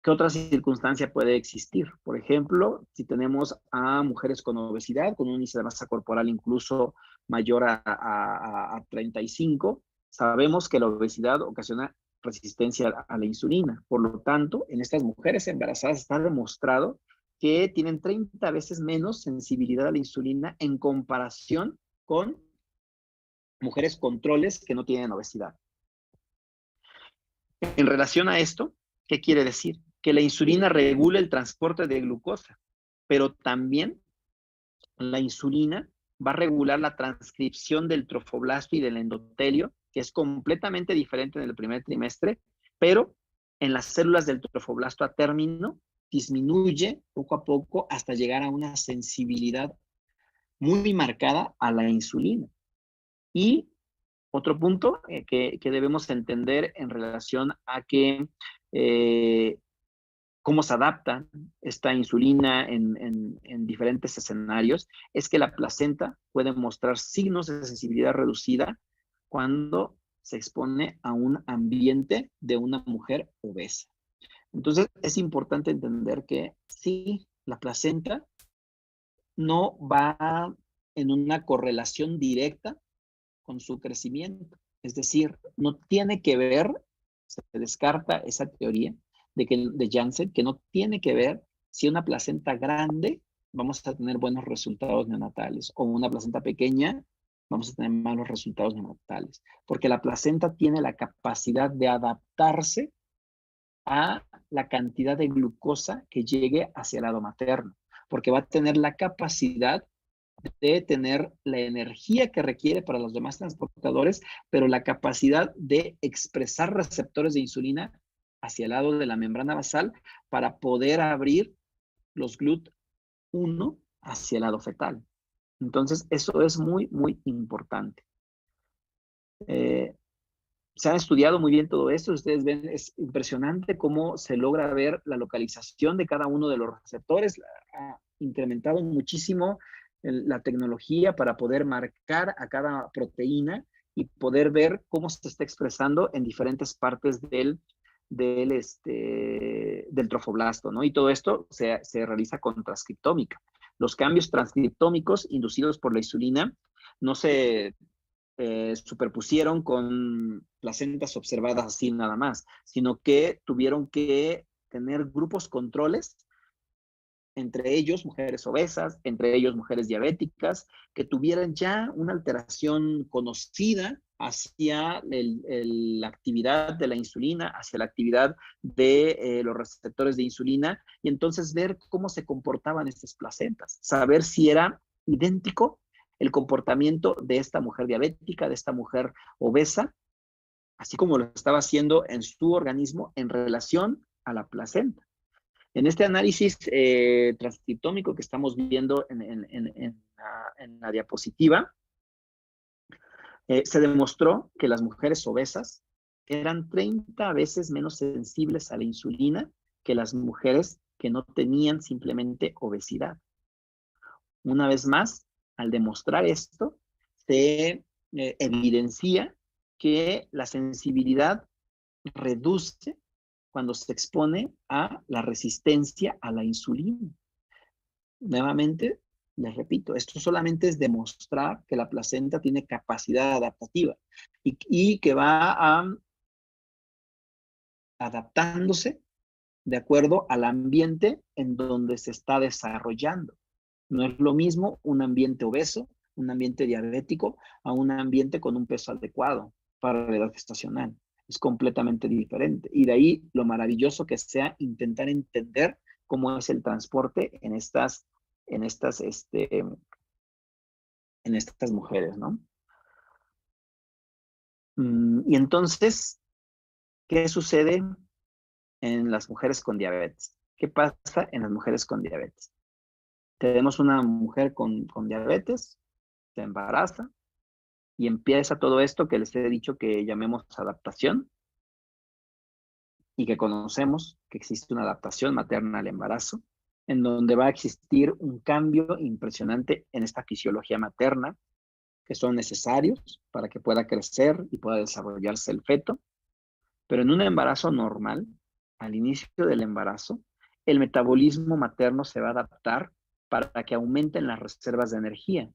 qué otra circunstancia puede existir? Por ejemplo, si tenemos a mujeres con obesidad, con un índice de masa corporal incluso mayor a 35, sabemos que la obesidad ocasiona resistencia a la insulina. Por lo tanto, en estas mujeres embarazadas está demostrado que tienen 30 veces menos sensibilidad a la insulina en comparación con mujeres controles que no tienen obesidad. En relación a esto, ¿qué quiere decir? Que la insulina regula el transporte de glucosa, pero también la insulina va a regular la transcripción del trofoblasto y del endotelio, que es completamente diferente en el primer trimestre, pero en las células del trofoblasto a término disminuye poco a poco hasta llegar a una sensibilidad muy marcada a la insulina. Y otro punto que debemos entender en relación a que cómo se adapta esta insulina en diferentes escenarios es que la placenta puede mostrar signos de sensibilidad reducida cuando se expone a un ambiente de una mujer obesa. Entonces, es importante entender que sí, la placenta no va en una correlación directa con su crecimiento. Es decir, no tiene que ver, se descarta esa teoría de Janssen, que no tiene que ver si una placenta grande vamos a tener buenos resultados neonatales o una placenta pequeña vamos a tener malos resultados neonatales, porque la placenta tiene la capacidad de adaptarse a la cantidad de glucosa que llegue hacia el lado materno, porque va a tener la capacidad de tener la energía que requiere para los demás transportadores, pero la capacidad de expresar receptores de insulina hacia el lado de la membrana basal para poder abrir los GLUT1 hacia el lado fetal. Entonces, eso es muy, muy importante. Se ha estudiado muy bien todo esto. Ustedes ven, es impresionante cómo se logra ver la localización de cada uno de los receptores. Ha incrementado muchísimo la tecnología para poder marcar a cada proteína y poder ver cómo se está expresando en diferentes partes del trofoblasto, ¿no? Y todo esto se realiza con transcriptómica. Los cambios transcriptómicos inducidos por la insulina no se superpusieron con placentas observadas así nada más, sino que tuvieron que tener grupos controles, entre ellos mujeres obesas, entre ellos mujeres diabéticas, que tuvieran ya una alteración conocida hacia la actividad de la insulina, hacia la actividad de los receptores de insulina, y entonces ver cómo se comportaban estas placentas, saber si era idéntico el comportamiento de esta mujer diabética, de esta mujer obesa, así como lo estaba haciendo en su organismo en relación a la placenta. En este análisis transcriptómico que estamos viendo en la diapositiva, se demostró que las mujeres obesas eran 30 veces menos sensibles a la insulina que las mujeres que no tenían simplemente obesidad. Una vez más, al demostrar esto, se evidencia que la sensibilidad reduce cuando se expone a la resistencia a la insulina. Nuevamente, les repito, esto solamente es demostrar que la placenta tiene capacidad adaptativa y que va adaptándose de acuerdo al ambiente en donde se está desarrollando. No es lo mismo un ambiente obeso, un ambiente diabético, a un ambiente con un peso adecuado para la edad gestacional. Es completamente diferente. Y de ahí lo maravilloso que sea intentar entender cómo es el transporte en estas mujeres, ¿no? Y entonces, ¿qué sucede en las mujeres con diabetes? ¿Qué pasa en las mujeres con diabetes? Tenemos una mujer con diabetes, se embaraza y empieza todo esto que les he dicho que llamemos adaptación y que conocemos que existe una adaptación materna al embarazo, en donde va a existir un cambio impresionante en esta fisiología materna, que son necesarios para que pueda crecer y pueda desarrollarse el feto. Pero en un embarazo normal, al inicio del embarazo, el metabolismo materno se va a adaptar para que aumenten las reservas de energía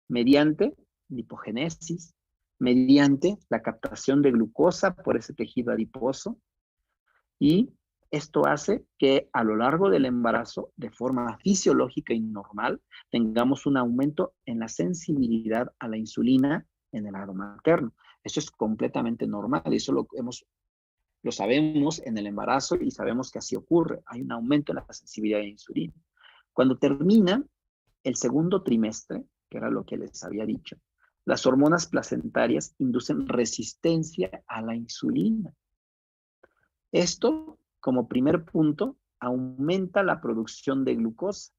mediante lipogénesis, mediante la captación de glucosa por ese tejido adiposo, y esto hace que a lo largo del embarazo, de forma fisiológica y normal, tengamos un aumento en la sensibilidad a la insulina en el lado materno. Eso es completamente normal y eso lo sabemos en el embarazo y sabemos que así ocurre. Hay un aumento en la sensibilidad a la insulina. Cuando termina el segundo trimestre, que era lo que les había dicho, las hormonas placentarias inducen resistencia a la insulina. Esto, como primer punto, aumenta la producción de glucosa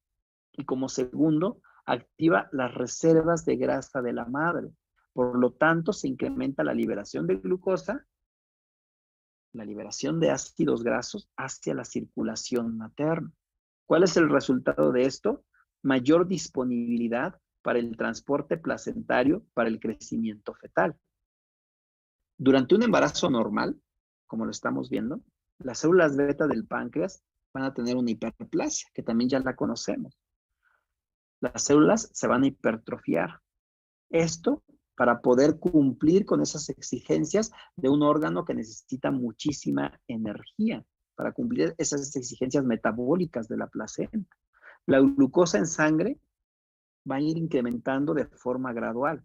y como segundo, activa las reservas de grasa de la madre. Por lo tanto, se incrementa la liberación de glucosa, la liberación de ácidos grasos hacia la circulación materna. ¿Cuál es el resultado de esto? Mayor disponibilidad para el transporte placentario para el crecimiento fetal. Durante un embarazo normal, como lo estamos viendo, las células beta del páncreas van a tener una hiperplasia, que también ya la conocemos. Las células se van a hipertrofiar. Esto para poder cumplir con esas exigencias de un órgano que necesita muchísima energía, para cumplir esas exigencias metabólicas de la placenta. La glucosa en sangre va a ir incrementando de forma gradual.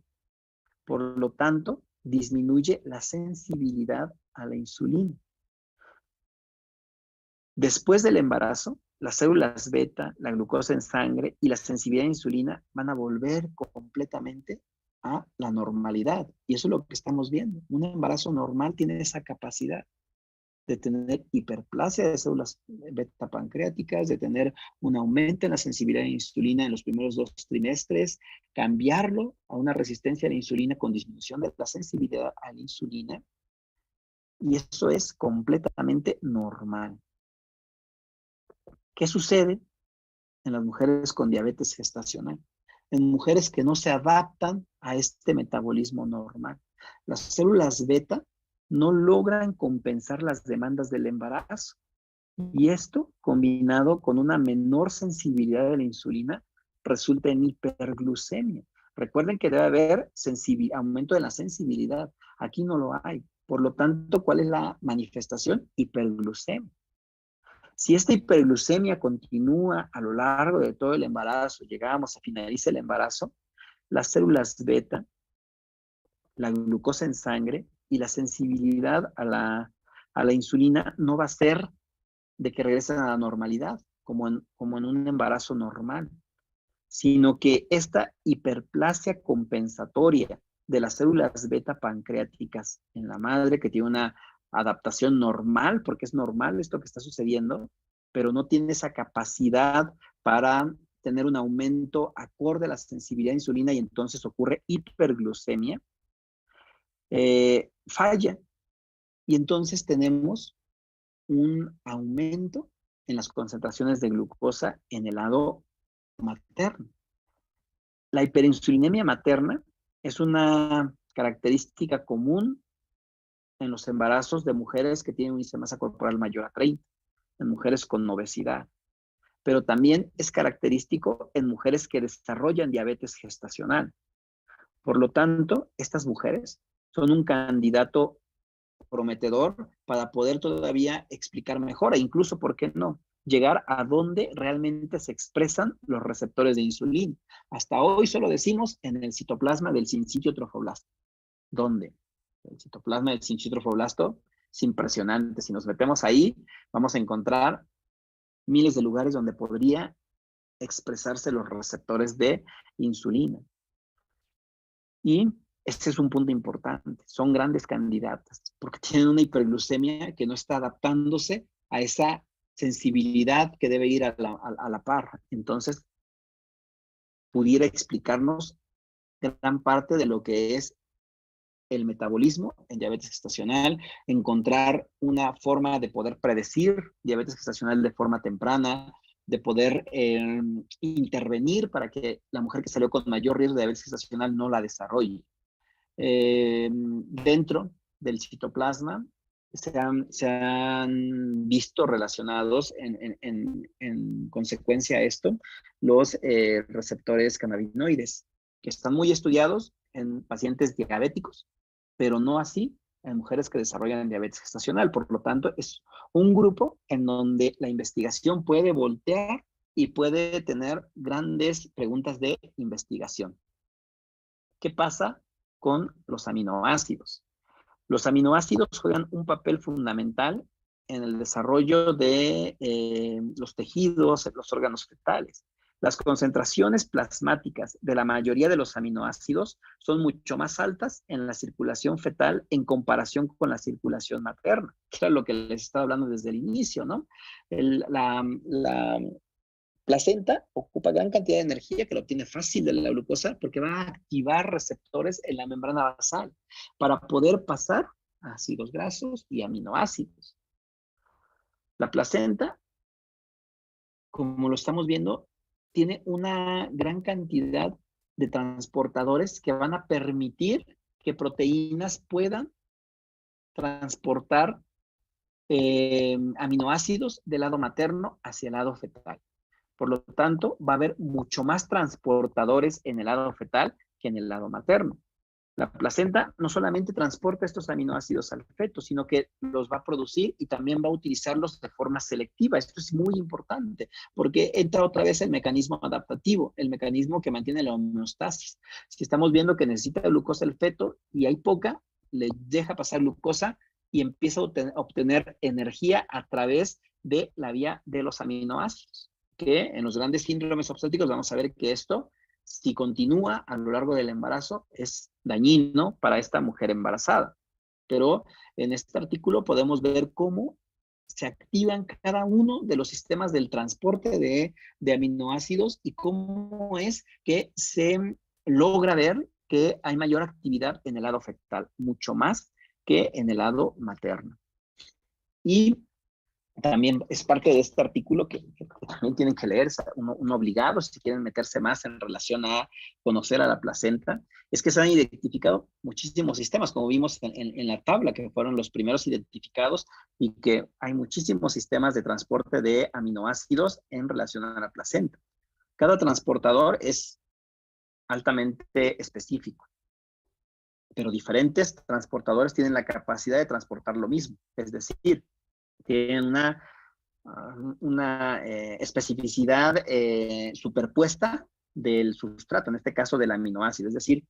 Por lo tanto, disminuye la sensibilidad a la insulina. Después del embarazo, las células beta, la glucosa en sangre y la sensibilidad a la insulina van a volver completamente a la normalidad. Y eso es lo que estamos viendo. Un embarazo normal tiene esa capacidad de tener hiperplasia de células beta pancreáticas, de tener un aumento en la sensibilidad a la insulina en los primeros 2 trimestres, cambiarlo a una resistencia a la insulina con disminución de la sensibilidad a la insulina. Y eso es completamente normal. ¿Qué sucede en las mujeres con diabetes gestacional? En mujeres que no se adaptan a este metabolismo normal. Las células beta no logran compensar las demandas del embarazo. Y esto, combinado con una menor sensibilidad de la insulina, resulta en hiperglucemia. Recuerden que debe haber aumento de la sensibilidad. Aquí no lo hay. Por lo tanto, ¿cuál es la manifestación? Hiperglucemia. Si esta hiperglucemia continúa a lo largo de todo el embarazo, llegamos a finalizar el embarazo, las células beta, la glucosa en sangre y la sensibilidad a la insulina no va a ser de que regresen a la normalidad, como en un embarazo normal, sino que esta hiperplasia compensatoria de las células beta pancreáticas en la madre, que tiene una adaptación normal, porque es normal esto que está sucediendo, pero no tiene esa capacidad para tener un aumento acorde a la sensibilidad a insulina y entonces ocurre hiperglucemia, falla. Y entonces tenemos un aumento en las concentraciones de glucosa en el lado materno. La hiperinsulinemia materna es una característica común en los embarazos de mujeres que tienen un índice de masa corporal mayor a 30, en mujeres con obesidad, pero también es característico en mujeres que desarrollan diabetes gestacional. Por lo tanto, estas mujeres son un candidato prometedor para poder todavía explicar mejor e incluso, ¿por qué no?, llegar a donde realmente se expresan los receptores de insulina. Hasta hoy solo decimos en el citoplasma del sincitio trofoblasto. ¿Dónde? El citoplasma del sincitio trofoblasto es impresionante. Si nos metemos ahí, vamos a encontrar miles de lugares donde podría expresarse los receptores de insulina. Y este es un punto importante. Son grandes candidatas porque tienen una hiperglucemia que no está adaptándose a esa sensibilidad que debe ir a la par. Entonces, pudiera explicarnos gran parte de lo que es el metabolismo en diabetes gestacional, encontrar una forma de poder predecir diabetes gestacional de forma temprana, de poder intervenir para que la mujer que salió con mayor riesgo de diabetes gestacional no la desarrolle. Dentro del citoplasma se han visto relacionados en consecuencia a esto los receptores cannabinoides, que están muy estudiados en pacientes diabéticos, pero no así en mujeres que desarrollan diabetes gestacional. Por lo tanto, es un grupo en donde la investigación puede voltear y puede tener grandes preguntas de investigación. ¿Qué pasa con los aminoácidos? Los aminoácidos juegan un papel fundamental en el desarrollo de los tejidos, los órganos fetales. Las concentraciones plasmáticas de la mayoría de los aminoácidos son mucho más altas en la circulación fetal en comparación con la circulación materna, que era lo que les estaba hablando desde el inicio, ¿no? La placenta ocupa gran cantidad de energía que lo obtiene fácil de la glucosa porque va a activar receptores en la membrana basal para poder pasar ácidos grasos y aminoácidos. La placenta, como lo estamos viendo, tiene una gran cantidad de transportadores que van a permitir que proteínas puedan transportar aminoácidos del lado materno hacia el lado fetal. Por lo tanto, va a haber mucho más transportadores en el lado fetal que en el lado materno. La placenta no solamente transporta estos aminoácidos al feto, sino que los va a producir y también va a utilizarlos de forma selectiva. Esto es muy importante porque entra otra vez el mecanismo adaptativo, el mecanismo que mantiene la homeostasis. Si estamos viendo que necesita glucosa el feto y hay poca, le deja pasar glucosa y empieza a obtener energía a través de la vía de los aminoácidos, que en los grandes síndromes obstétricos vamos a ver que esto, si continúa a lo largo del embarazo, es dañino para esta mujer embarazada. Pero en este artículo podemos ver cómo se activan cada uno de los sistemas del transporte de aminoácidos y cómo es que se logra ver que hay mayor actividad en el lado fetal, mucho más que en el lado materno. Y también es parte de este artículo que también tienen que leer, un obligado si quieren meterse más en relación a conocer a la placenta, es que se han identificado muchísimos sistemas, como vimos en la tabla, que fueron los primeros identificados, y que hay muchísimos sistemas de transporte de aminoácidos en relación a la placenta. Cada transportador es altamente específico, pero diferentes transportadores tienen la capacidad de transportar lo mismo, es decir, tienen una especificidad superpuesta del sustrato, en este caso del aminoácido, es decir,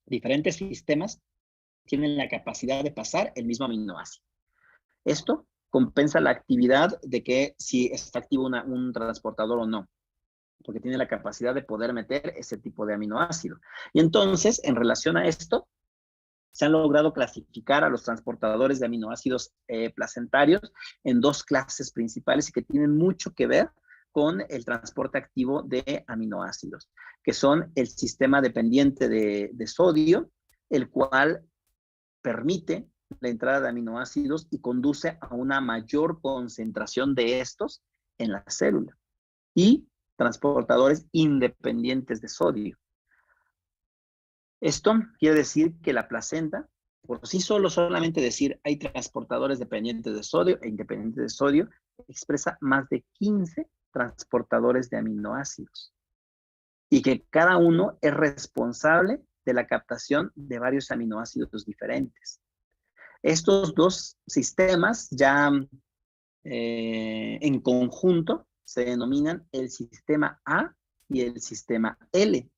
diferentes sistemas tienen la capacidad de pasar el mismo aminoácido. Esto compensa la actividad de que si está activo un transportador o no. porque tiene la capacidad de poder meter ese tipo de aminoácido. Y entonces, en relación a esto, se han logrado clasificar a los transportadores de aminoácidos placentarios en dos clases principales y que tienen mucho que ver con el transporte activo de aminoácidos, que son el sistema dependiente de sodio, el cual permite la entrada de aminoácidos y conduce a una mayor concentración de estos en la célula, y transportadores independientes de sodio. Esto quiere decir que la placenta, por sí solo, solamente decir hay transportadores dependientes de sodio e independientes de sodio, expresa más de 15 transportadores de aminoácidos, y que cada uno es responsable de la captación de varios aminoácidos diferentes. Estos dos sistemas ya en conjunto se denominan el sistema A y el sistema L.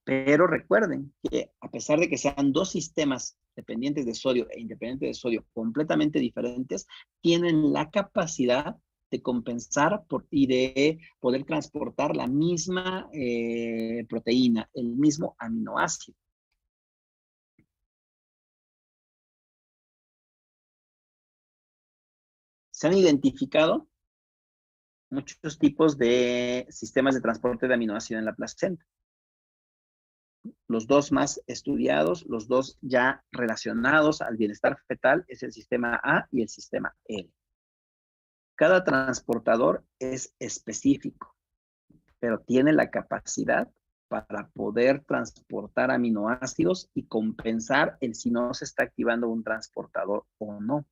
Pero recuerden que a pesar de que sean dos sistemas dependientes de sodio e independientes de sodio completamente diferentes, tienen la capacidad de compensar y de poder transportar la misma proteína, el mismo aminoácido. Se han identificado muchos tipos de sistemas de transporte de aminoácido en la placenta. Los dos más estudiados, los dos ya relacionados al bienestar fetal, es el sistema A y el sistema L. Cada transportador es específico, pero tiene la capacidad para poder transportar aminoácidos y compensar el si no se está activando un transportador o no.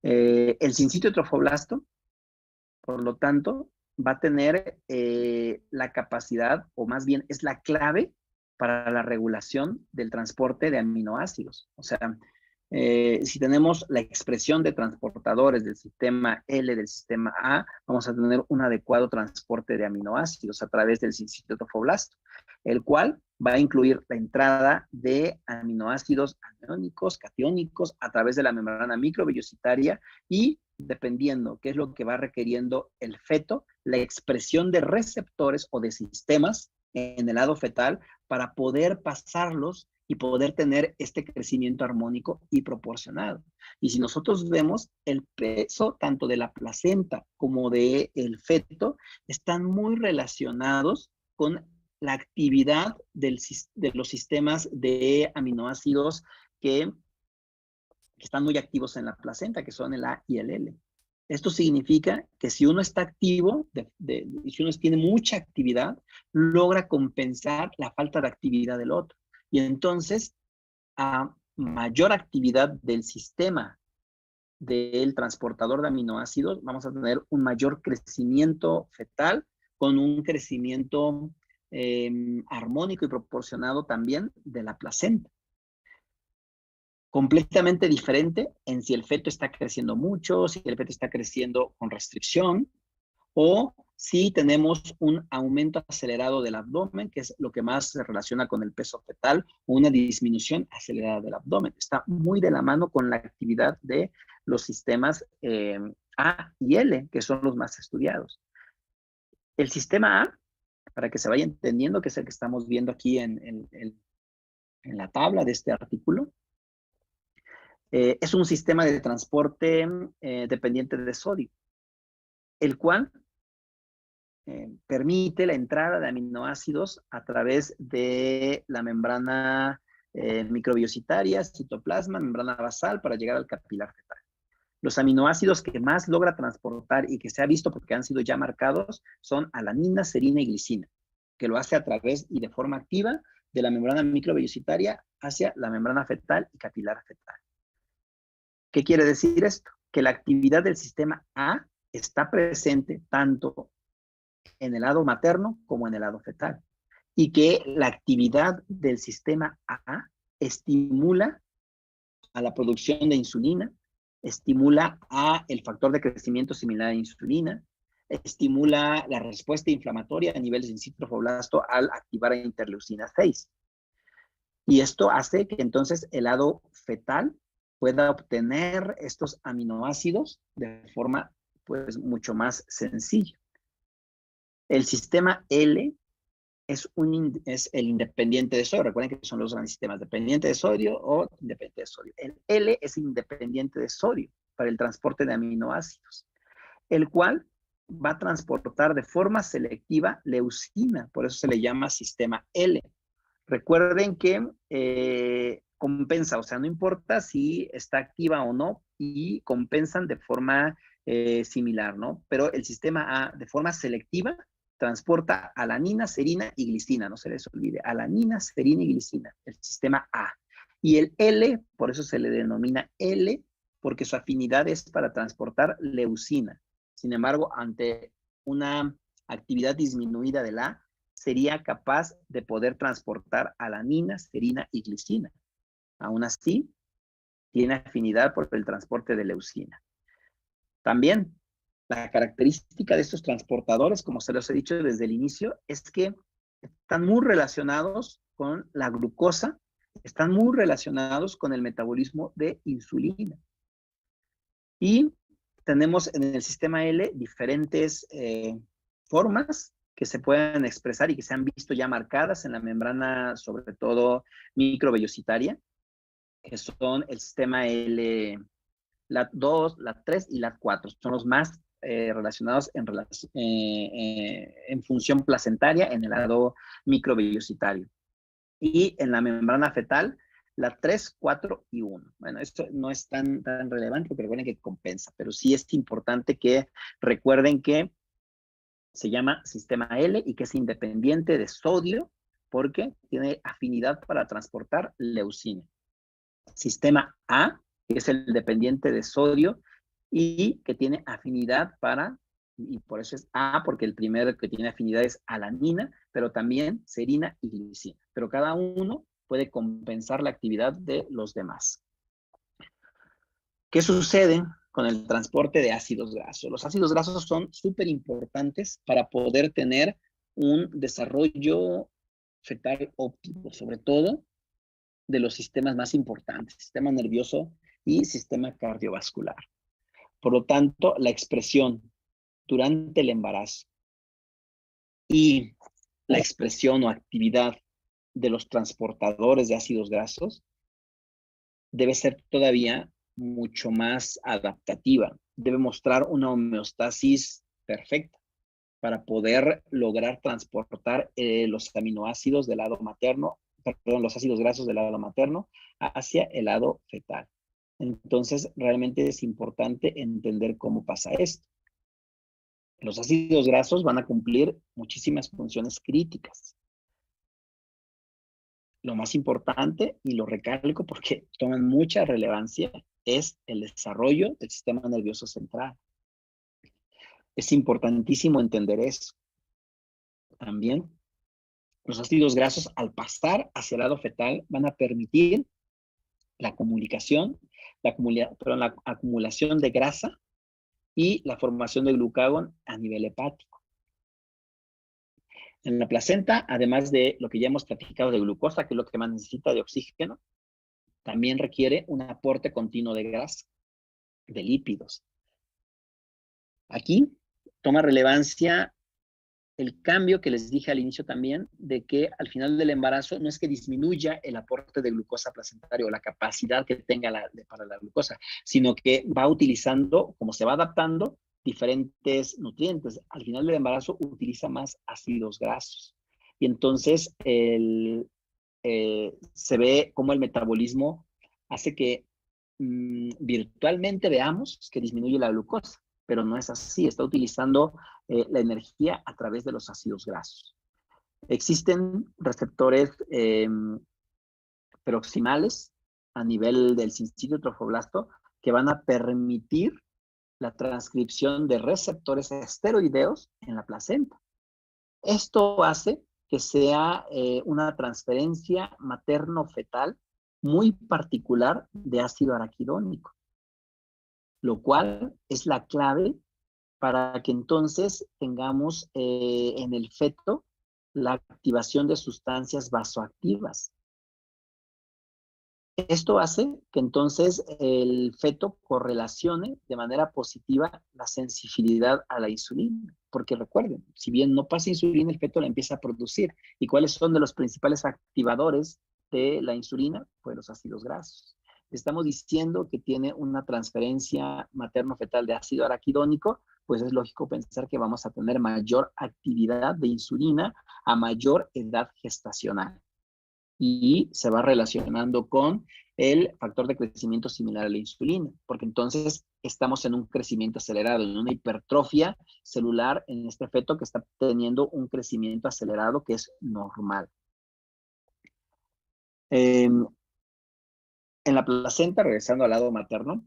El sincitio trofoblasto, por lo tanto, va a tener la capacidad, o más bien es la clave para la regulación del transporte de aminoácidos. O sea, si tenemos la expresión de transportadores del sistema L, del sistema A, vamos a tener un adecuado transporte de aminoácidos a través del sincitio trofoblasto, el cual va a incluir la entrada de aminoácidos aniónicos, catiónicos, a través de la membrana microvellositaria, y dependiendo qué es lo que va requiriendo el feto, la expresión de receptores o de sistemas en el lado fetal para poder pasarlos y poder tener este crecimiento armónico y proporcionado. Y si nosotros vemos, el peso tanto de la placenta como del feto están muy relacionados con la actividad de los sistemas de aminoácidos que están muy activos en la placenta, que son el A y el L. Esto significa que si uno está activo, si uno tiene mucha actividad, logra compensar la falta de actividad del otro. Y entonces, a mayor actividad del sistema del transportador de aminoácidos, vamos a tener un mayor crecimiento fetal, con un crecimiento armónico y proporcionado también de la placenta. Completamente diferente en si el feto está creciendo mucho, si el feto está creciendo con restricción, o si tenemos un aumento acelerado del abdomen, que es lo que más se relaciona con el peso fetal, o una disminución acelerada del abdomen. Está muy de la mano con la actividad de los sistemas A y L, que son los más estudiados. El sistema A, para que se vaya entendiendo, que es el que estamos viendo aquí en la tabla de este artículo, es un sistema de transporte dependiente de sodio, el cual permite la entrada de aminoácidos a través de la membrana microbiocitaria, citoplasma, membrana basal, para llegar al capilar fetal. Los aminoácidos que más logra transportar y que se ha visto porque han sido ya marcados son alanina, serina y glicina, que lo hace a través y de forma activa de la membrana microbiocitaria hacia la membrana fetal y capilar fetal. ¿Qué quiere decir esto? Que la actividad del sistema A está presente tanto en el lado materno como en el lado fetal, y que la actividad del sistema A estimula a la producción de insulina, estimula a el factor de crecimiento similar a insulina, estimula la respuesta inflamatoria a nivel de sincitio trofoblasto al activar a interleucina 6. Y esto hace que entonces el lado fetal pueda obtener estos aminoácidos de forma pues mucho más sencilla. El sistema L es el independiente de sodio. Recuerden que son los grandes sistemas, dependiente de sodio o independiente de sodio. El L es independiente de sodio para el transporte de aminoácidos, el cual va a transportar de forma selectiva leucina, por eso se le llama sistema L. Recuerden que compensa, o sea, no importa si está activa o no, y compensan de forma similar, ¿no? Pero el sistema A, de forma selectiva, transporta alanina, serina y glicina, no se les olvide, alanina, serina y glicina, el sistema A. Y el L, por eso se le denomina L, porque su afinidad es para transportar leucina. Sin embargo, ante una actividad disminuida del A, sería capaz de poder transportar alanina, serina y glicina. Aún así, tiene afinidad por el transporte de leucina. También, la característica de estos transportadores, como se los he dicho desde el inicio, es que están muy relacionados con la glucosa, están muy relacionados con el metabolismo de insulina. Y tenemos en el sistema L diferentes formas que se pueden expresar y que se han visto ya marcadas en la membrana, sobre todo microvellositaria, que son el sistema L, LAT2, LAT3 y LAT4. Son los más relacionados en función placentaria en el lado microvellositario. Y en la membrana fetal, la 3, 4 y 1. Bueno, esto no es tan relevante porque recuerden que compensa, pero sí es importante que recuerden que se llama sistema L y que es independiente de sodio porque tiene afinidad para transportar leucina. Sistema A, que es el dependiente de sodio y que tiene afinidad para, y por eso es A, porque el primero que tiene afinidad es alanina, pero también serina y glicina. Pero cada uno puede compensar la actividad de los demás. ¿Qué sucede con el transporte de ácidos grasos? Los ácidos grasos son súper importantes para poder tener un desarrollo fetal óptimo, sobre todo de los sistemas más importantes, sistema nervioso y sistema cardiovascular. Por lo tanto, la expresión durante el embarazo y la expresión o actividad de los transportadores de ácidos grasos debe ser todavía mucho más adaptativa. Debe mostrar una homeostasis perfecta para poder lograr transportar los aminoácidos del lado materno, perdón, los ácidos grasos del lado materno hacia el lado fetal. Entonces, realmente es importante entender cómo pasa esto. Los ácidos grasos van a cumplir muchísimas funciones críticas. Lo más importante, y lo recalco porque toman mucha relevancia, es el desarrollo del sistema nervioso central. Es importantísimo entender eso. También, los ácidos grasos, al pasar hacia el lado fetal, van a permitir la comunicación, la acumulación de grasa y la formación de glucagón a nivel hepático. En la placenta, además de lo que ya hemos platicado de glucosa, que es lo que más necesita de oxígeno, también requiere un aporte continuo de grasa, de lípidos. Aquí toma relevancia el cambio que les dije al inicio también, de que al final del embarazo no es que disminuya el aporte de glucosa placentaria o la capacidad que tenga para la glucosa, sino que va utilizando, como se va adaptando, diferentes nutrientes. Al final del embarazo utiliza más ácidos grasos. Y entonces se ve cómo el metabolismo hace que virtualmente veamos que disminuye la glucosa, pero no es así, está utilizando la energía a través de los ácidos grasos. Existen receptores proximales a nivel del sincitio trofoblasto que van a permitir la transcripción de receptores esteroideos en la placenta. Esto hace que sea una transferencia materno-fetal muy particular de ácido araquidónico, lo cual es la clave para que entonces tengamos en el feto la activación de sustancias vasoactivas. Esto hace que entonces el feto correlacione de manera positiva la sensibilidad a la insulina. Porque recuerden, si bien no pasa insulina, el feto la empieza a producir. ¿Y cuáles son de los principales activadores de la insulina? Pues los ácidos grasos. Estamos diciendo que tiene una transferencia materno-fetal de ácido araquidónico, pues es lógico pensar que vamos a tener mayor actividad de insulina a mayor edad gestacional. Y se va relacionando con el factor de crecimiento similar a la insulina, porque entonces estamos en un crecimiento acelerado, en una hipertrofia celular en este feto que está teniendo un crecimiento acelerado que es normal. En la placenta, regresando al lado materno,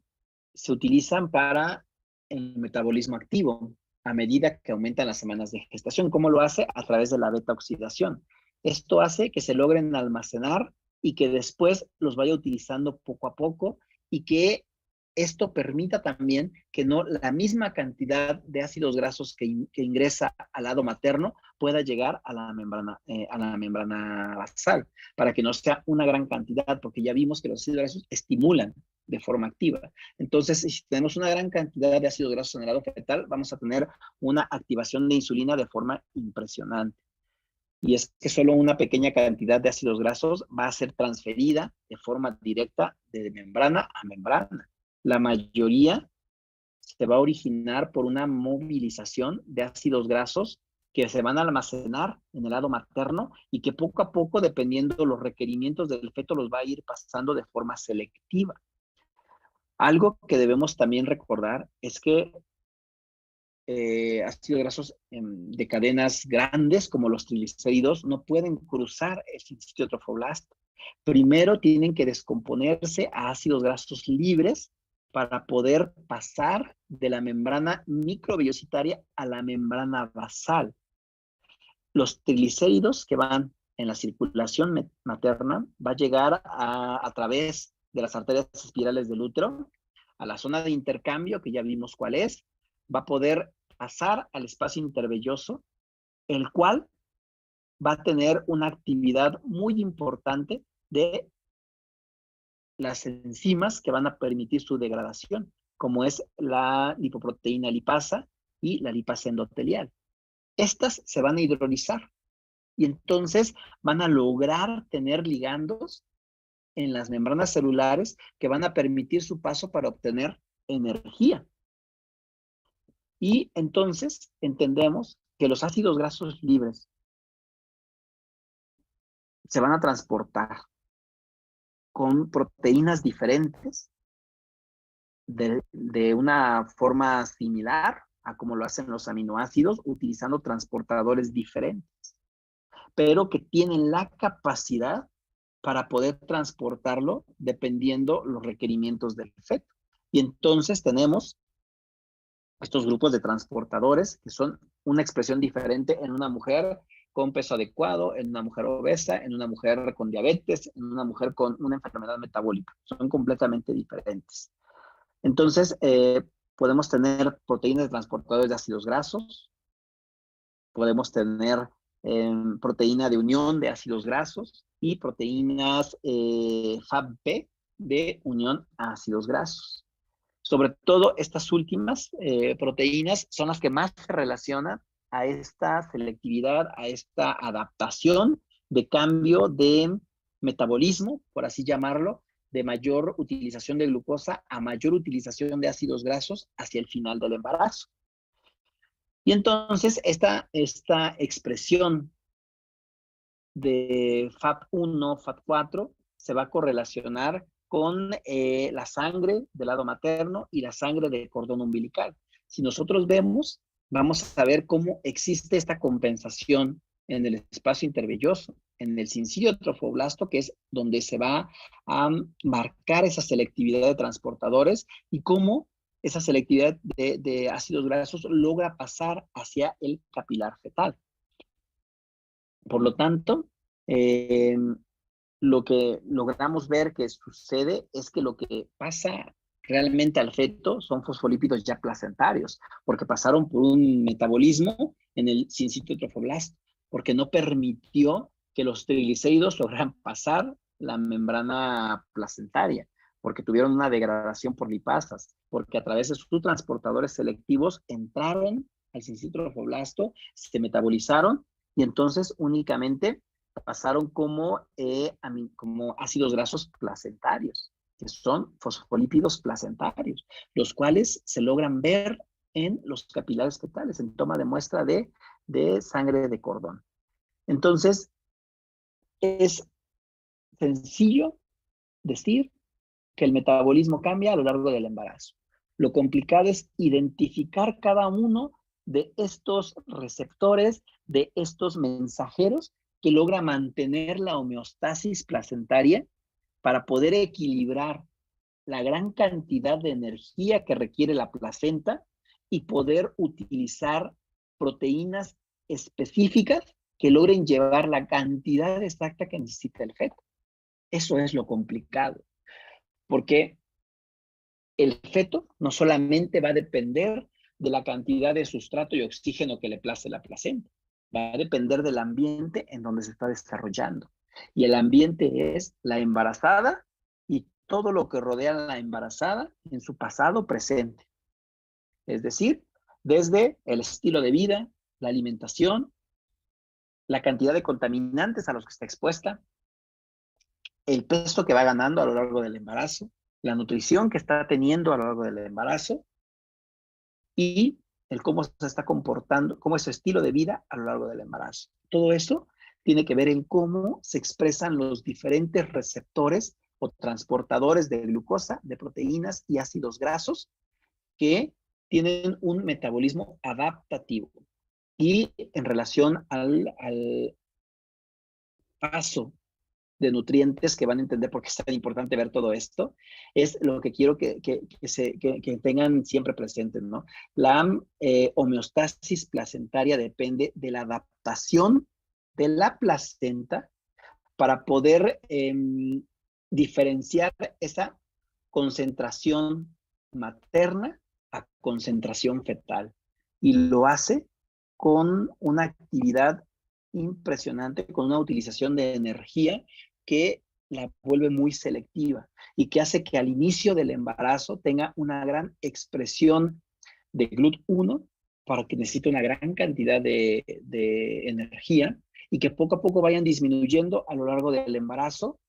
se utilizan para el metabolismo activo a medida que aumentan las semanas de gestación. ¿Cómo lo hace? A través de la beta-oxidación. Esto hace que se logren almacenar y que después los vaya utilizando poco a poco y que esto permita también que no la misma cantidad de ácidos grasos que ingresa al lado materno pueda llegar a la membrana basal, para que no sea una gran cantidad, porque ya vimos que los ácidos grasos estimulan de forma activa. Entonces, si tenemos una gran cantidad de ácidos grasos en el lado fetal, vamos a tener una activación de insulina de forma impresionante. Y es que solo una pequeña cantidad de ácidos grasos va a ser transferida de forma directa de membrana a membrana. La mayoría se va a originar por una movilización de ácidos grasos que se van a almacenar en el lado materno y que poco a poco, dependiendo de los requerimientos del feto, los va a ir pasando de forma selectiva. Algo que debemos también recordar es que ácidos grasos de cadenas grandes, como los triglicéridos, no pueden cruzar el sitio trofoblasto. Primero tienen que descomponerse a ácidos grasos libres para poder pasar de la membrana microvellositaria a la membrana basal. Los triglicéridos que van en la circulación materna va a llegar a través de las arterias espirales del útero a la zona de intercambio, que ya vimos cuál es, va a poder pasar al espacio intervelloso, el cual va a tener una actividad muy importante de las enzimas que van a permitir su degradación, como es la lipoproteína lipasa y la lipasa endotelial. Estas se van a hidrolizar y entonces van a lograr tener ligandos en las membranas celulares que van a permitir su paso para obtener energía. Y entonces entendemos que los ácidos grasos libres se van a transportar con proteínas diferentes de una forma similar a como lo hacen los aminoácidos, utilizando transportadores diferentes, pero que tienen la capacidad para poder transportarlo dependiendo los requerimientos del feto. Y entonces tenemos estos grupos de transportadores que son una expresión diferente en una mujer con peso adecuado, en una mujer obesa, en una mujer con diabetes, en una mujer con una enfermedad metabólica. Son completamente diferentes. Entonces, podemos tener proteínas de transportadores de ácidos grasos, podemos tener proteína de unión de ácidos grasos y proteínas FAB-P de unión a ácidos grasos. Sobre todo estas últimas proteínas son las que más se relacionan a esta selectividad, a esta adaptación de cambio de metabolismo, por así llamarlo, de mayor utilización de glucosa a mayor utilización de ácidos grasos hacia el final del embarazo. Y entonces esta expresión de FAT1, FAT4 se va a correlacionar con la sangre del lado materno y la sangre del cordón umbilical. Si nosotros vemos, vamos a ver cómo existe esta compensación en el espacio intervelloso, en el cincillo trofoblasto, que es donde se va a marcar esa selectividad de transportadores y cómo esa selectividad de ácidos grasos logra pasar hacia el capilar fetal. Por lo tanto, lo que logramos ver que sucede es que lo que pasa realmente al feto son fosfolípidos ya placentarios, porque pasaron por un metabolismo en el sincitio trofoblasto, porque no permitió que los triglicéridos lograran pasar la membrana placentaria, porque tuvieron una degradación por lipasas, porque a través de sus transportadores selectivos entraron al sincitrofoblasto, se metabolizaron y entonces únicamente pasaron como ácidos grasos placentarios, que son fosfolípidos placentarios, los cuales se logran ver en los capilares fetales, en toma de muestra de sangre de cordón. Entonces, es sencillo decir que el metabolismo cambia a lo largo del embarazo. Lo complicado es identificar cada uno de estos receptores, de estos mensajeros que logra mantener la homeostasis placentaria para poder equilibrar la gran cantidad de energía que requiere la placenta y poder utilizar proteínas específicas que logren llevar la cantidad exacta que necesita el feto. Eso es lo complicado, porque el feto no solamente va a depender de la cantidad de sustrato y oxígeno que le place la placenta, va a depender del ambiente en donde se está desarrollando. Y el ambiente es la embarazada y todo lo que rodea a la embarazada en su pasado presente. Es decir, desde el estilo de vida, la alimentación, la cantidad de contaminantes a los que está expuesta, el peso que va ganando a lo largo del embarazo, la nutrición que está teniendo a lo largo del embarazo y el cómo se está comportando, cómo es su estilo de vida a lo largo del embarazo. Todo eso tiene que ver en cómo se expresan los diferentes receptores o transportadores de glucosa, de proteínas y ácidos grasos que tienen un metabolismo adaptativo. Y en relación al paso de nutrientes que van a entender por qué es tan importante ver todo esto, es lo que quiero que tengan siempre presente, ¿no? La homeostasis placentaria depende de la adaptación de la placenta para poder diferenciar esa concentración materna a concentración fetal. Y lo hace con una actividad impresionante, con una utilización de energía que la vuelve muy selectiva y que hace que al inicio del embarazo tenga una gran expresión de GLUT1 para que necesite una gran cantidad de energía y que poco a poco vayan disminuyendo a lo largo del embarazo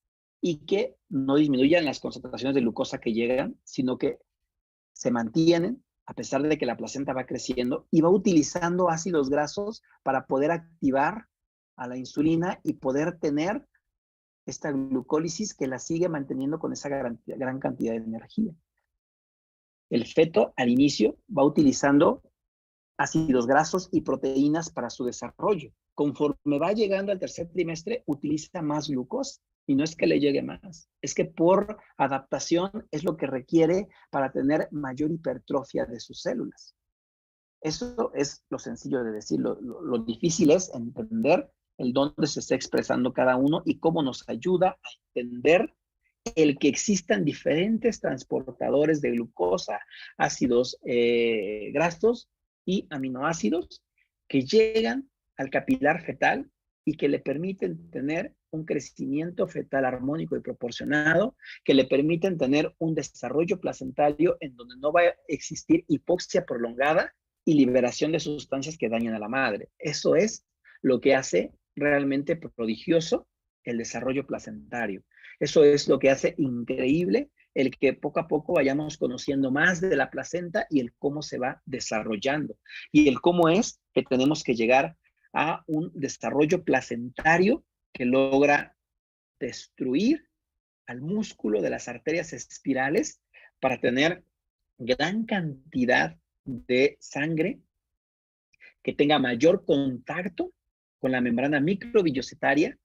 y que no disminuyan las concentraciones de glucosa que llegan, sino que se mantienen a pesar de que la placenta va creciendo y va utilizando ácidos grasos para poder activar a la insulina y poder tener esta glucólisis que la sigue manteniendo con esa gran cantidad de energía. El feto al inicio va utilizando ácidos grasos y proteínas para su desarrollo. Conforme va llegando al tercer trimestre, utiliza más glucosa. Y no es que le llegue más, es que por adaptación es lo que requiere para tener mayor hipertrofia de sus células. Eso es lo sencillo de decir. Lo difícil es entender el dónde se está expresando cada uno y cómo nos ayuda a entender el que existan diferentes transportadores de glucosa, ácidos grasos y aminoácidos que llegan al capilar fetal y que le permiten tener un crecimiento fetal armónico y proporcionado, que le permiten tener un desarrollo placentario en donde no va a existir hipoxia prolongada y liberación de sustancias que dañan a la madre. Eso es lo que hace realmente prodigioso el desarrollo placentario. Eso es lo que hace increíble el que poco a poco vayamos conociendo más de la placenta y el cómo se va desarrollando. Y el cómo es que tenemos que llegar a un desarrollo placentario que logra destruir al músculo de las arterias espirales para tener gran cantidad de sangre que tenga mayor contacto con la membrana microvillosetaria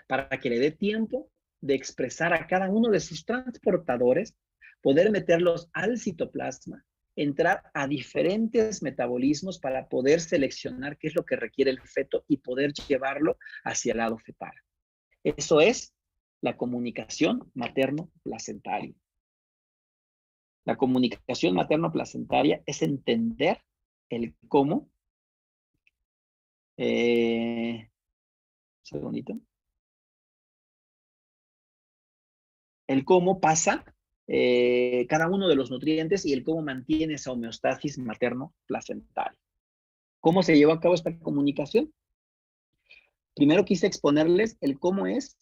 para que le dé tiempo de expresar a cada uno de sus transportadores, poder meterlos al citoplasma, entrar a diferentes metabolismos para poder seleccionar qué es lo que requiere el feto y poder llevarlo hacia el lado fetal. Eso es la comunicación materno-placentaria. La comunicación materno-placentaria es entender el cómo. Un segundito. el cómo pasa cada uno de los nutrientes y el cómo mantiene esa homeostasis materno-placentaria. ¿Cómo se llevó a cabo esta comunicación? Primero quise exponerles el cómo es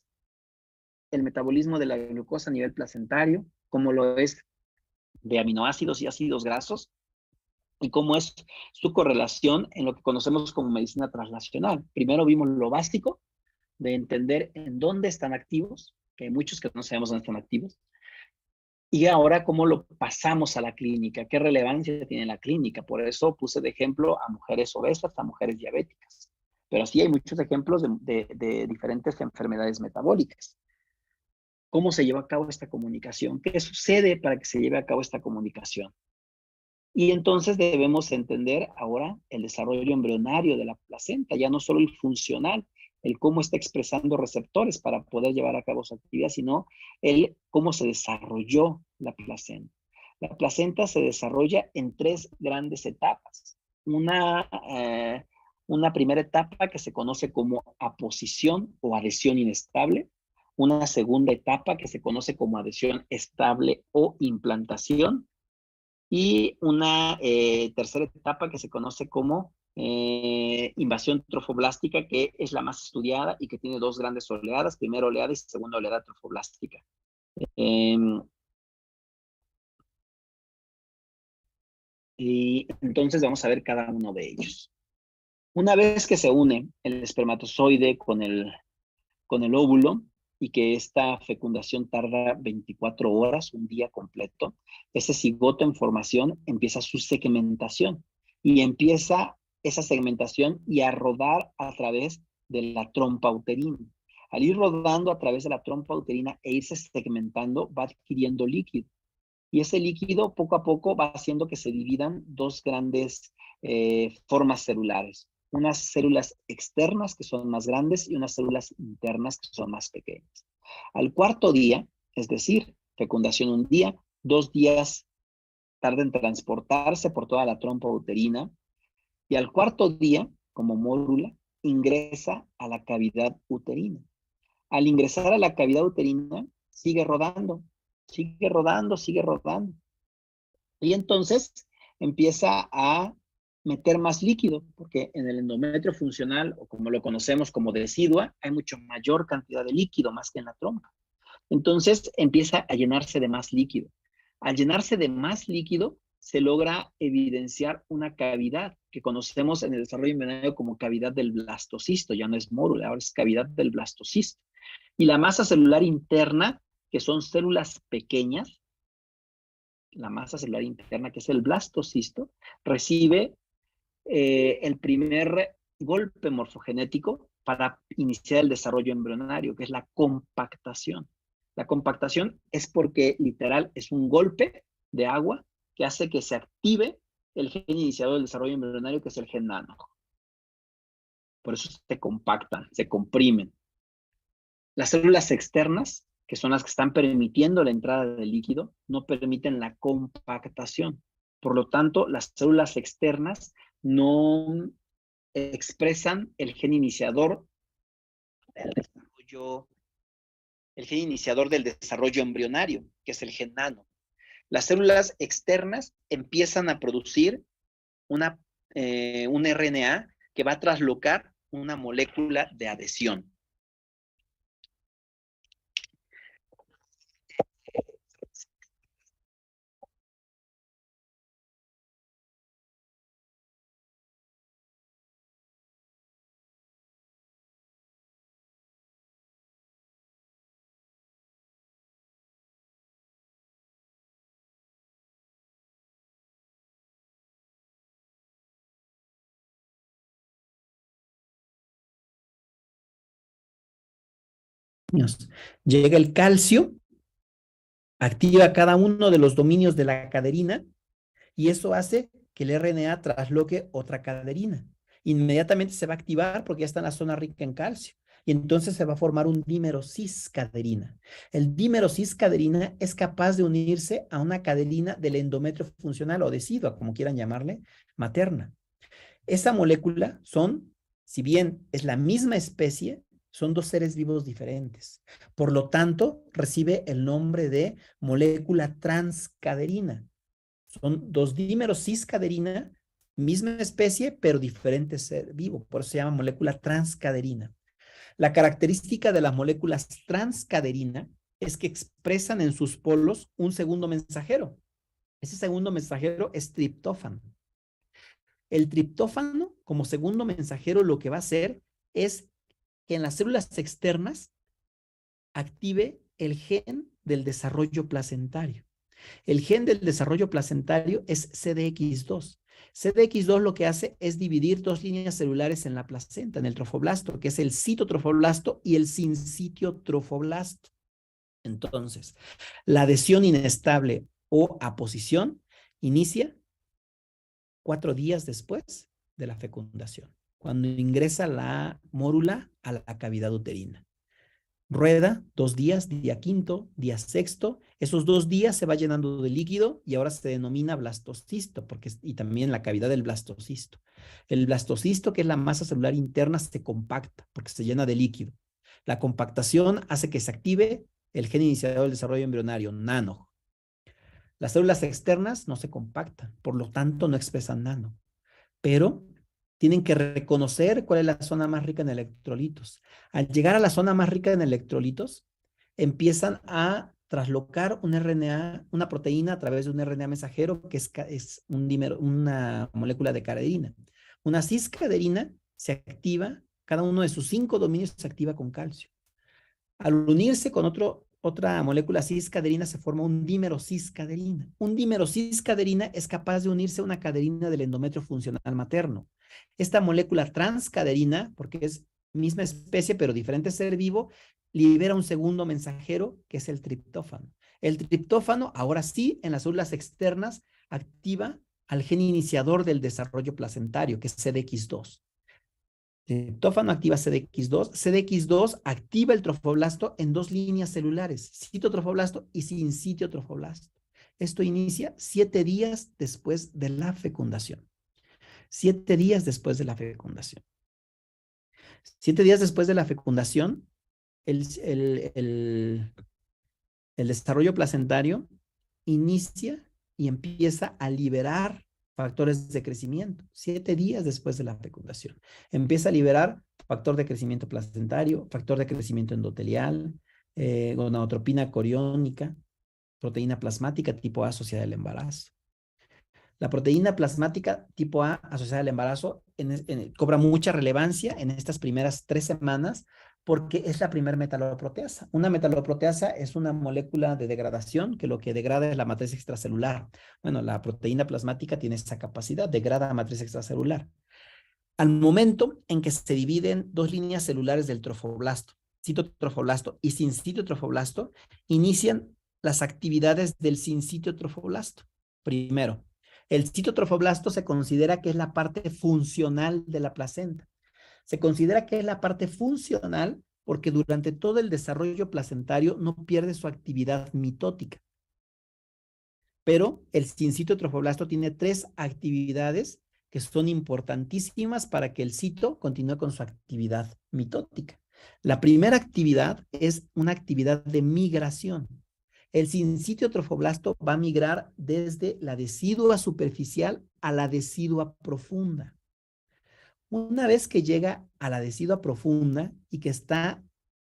el metabolismo de la glucosa a nivel placentario, cómo lo es de aminoácidos y ácidos grasos, y cómo es su correlación en lo que conocemos como medicina translacional. Primero vimos lo básico de entender en dónde están activos, que hay muchos que no sabemos dónde están activos, y ahora cómo lo pasamos a la clínica, qué relevancia tiene la clínica. Por eso puse de ejemplo a mujeres obesas, a mujeres diabéticas. Pero sí hay muchos ejemplos de diferentes enfermedades metabólicas. ¿Cómo se lleva a cabo esta comunicación? ¿Qué sucede para que se lleve a cabo esta comunicación? Y entonces debemos entender ahora el desarrollo embrionario de la placenta, ya no solo el funcional, el cómo está expresando receptores para poder llevar a cabo su actividad, sino el cómo se desarrolló la placenta. La placenta se desarrolla en 3 grandes etapas. Una primera etapa que se conoce como aposición o adhesión inestable, una segunda etapa que se conoce como adhesión estable o implantación, y una tercera etapa que se conoce como invasión trofoblástica, que es la más estudiada y que tiene 2 grandes oleadas, primera oleada y segunda oleada trofoblástica. Y entonces vamos a ver cada uno de ellos. Una vez que se une el espermatozoide con el óvulo y que esta fecundación tarda 24 horas, un día completo, ese cigoto en formación empieza su segmentación y empieza esa segmentación y a rodar a través de la trompa uterina. Al ir rodando a través de la trompa uterina e irse segmentando, va adquiriendo líquido. Y ese líquido poco a poco va haciendo que se dividan 2 grandes formas celulares. Unas células externas que son más grandes y unas células internas que son más pequeñas. Al 4.º día, es decir, fecundación un día, 2 días tarda en transportarse por toda la trompa uterina y al 4.º día, como mórula, ingresa a la cavidad uterina. Al ingresar a la cavidad uterina, sigue rodando, sigue rodando, sigue rodando. Y entonces empieza a meter más líquido, porque en el endometrio funcional, o como lo conocemos como decidua, hay mucho mayor cantidad de líquido, más que en la trompa. Entonces empieza a llenarse de más líquido. Al llenarse de más líquido, se logra evidenciar una cavidad que conocemos en el desarrollo embrionario como cavidad del blastocisto. Ya no es mórula, ahora es cavidad del blastocisto. Y la masa celular interna, que son células pequeñas, la masa celular interna, que es el blastocisto, recibe el primer golpe morfogenético para iniciar el desarrollo embrionario, que es la compactación. La compactación es porque literal es un golpe de agua que hace que se active el gen iniciador del desarrollo embrionario, que es el gen nano. Por eso se compactan, se comprimen. Las células externas, que son las que están permitiendo la entrada del líquido, no permiten la compactación. Por lo tanto, las células externas no expresan el gen iniciador del desarrollo, el gen iniciador del desarrollo embrionario, que es el gen nano. Las células externas empiezan a producir un RNA que va a traslocar una molécula de adhesión. Llega el calcio, activa cada uno de los dominios de la caderina y eso hace que el RNA trasloque otra caderina. Inmediatamente se va a activar porque ya está en la zona rica en calcio. Y entonces se va a formar un dímero ciscaderina. El dímero ciscaderina es capaz de unirse a una caderina del endometrio funcional o decidua, como quieran llamarle, materna. Esa molécula son, si bien es la misma especie, Son dos seres vivos diferentes. Por lo tanto, recibe el nombre de molécula transcaderina. Son dos dímeros ciscaderina, misma especie, pero diferente ser vivo. Por eso se llama molécula transcaderina. La característica de las moléculas transcaderina es que expresan en sus polos un segundo mensajero. Ese segundo mensajero es triptófano. El triptófano, como segundo mensajero, lo que va a hacer es que en las células externas active el gen del desarrollo placentario. El gen del desarrollo placentario es CDX2. CDX2 lo que hace es dividir dos líneas celulares en la placenta, en el trofoblasto, que es el citotrofoblasto y el sincitio trofoblasto. Entonces, la adhesión inestable o aposición inicia 4 días después de la fecundación, cuando ingresa la mórula a la cavidad uterina. Rueda 2 días, día quinto, día sexto. Esos 2 días se va llenando de líquido y ahora se denomina blastocisto, y también la cavidad del blastocisto. El blastocisto, que es la masa celular interna, se compacta porque se llena de líquido. La compactación hace que se active el gen iniciador del desarrollo embrionario, nano. Las células externas no se compactan, por lo tanto no expresan nano, pero tienen que reconocer cuál es la zona más rica en electrolitos. Al llegar a la zona más rica en electrolitos, empiezan a traslocar un RNA, una proteína a través de un RNA mensajero que es una molécula de caderina. Una ciscaderina se activa, cada uno de sus 5 dominios se activa con calcio. Al unirse con otra molécula ciscaderina se forma un dímero ciscaderina. Un dímero ciscaderina es capaz de unirse a una caderina del endometrio funcional materno. Esta molécula transcaderina, porque es misma especie pero diferente ser vivo, libera un segundo mensajero que es el triptófano. El triptófano, ahora sí, en las células externas, activa al gen iniciador del desarrollo placentario, que es CDX2. Triptófano activa CDX2. CDX2 activa el trofoblasto en 2 líneas celulares, citotrofoblasto y sincitio trofoblasto. Esto inicia 7 días después de la fecundación. 7 días después de la fecundación. 7 días después de la fecundación, el desarrollo placentario inicia y empieza a liberar factores de crecimiento. 7 días después de la fecundación. Empieza a liberar factor de crecimiento placentario, factor de crecimiento endotelial, gonadotropina coriónica, proteína plasmática tipo A asociada al embarazo. La proteína plasmática tipo A asociada al embarazo cobra mucha relevancia en estas primeras 3 semanas porque es la primer metaloproteasa. Una metaloproteasa es una molécula de degradación que lo que degrada es la matriz extracelular. Bueno, la proteína plasmática tiene esa capacidad, degrada la matriz extracelular. Al momento en que se dividen 2 líneas celulares del trofoblasto, citotrofoblasto y sincitiotrofoblasto, inician las actividades del sincitiotrofoblasto. Primero, el citotrofoblasto se considera que es la parte funcional de la placenta. Se considera que es la parte funcional porque durante todo el desarrollo placentario no pierde su actividad mitótica. Pero el sincitiotrofoblasto tiene 3 actividades que son importantísimas para que el cito continúe con su actividad mitótica. La primera actividad es una actividad de migración. El sincitiotrofoblasto va a migrar desde la decidua superficial a la decidua profunda. Una vez que llega a la decidua profunda y que está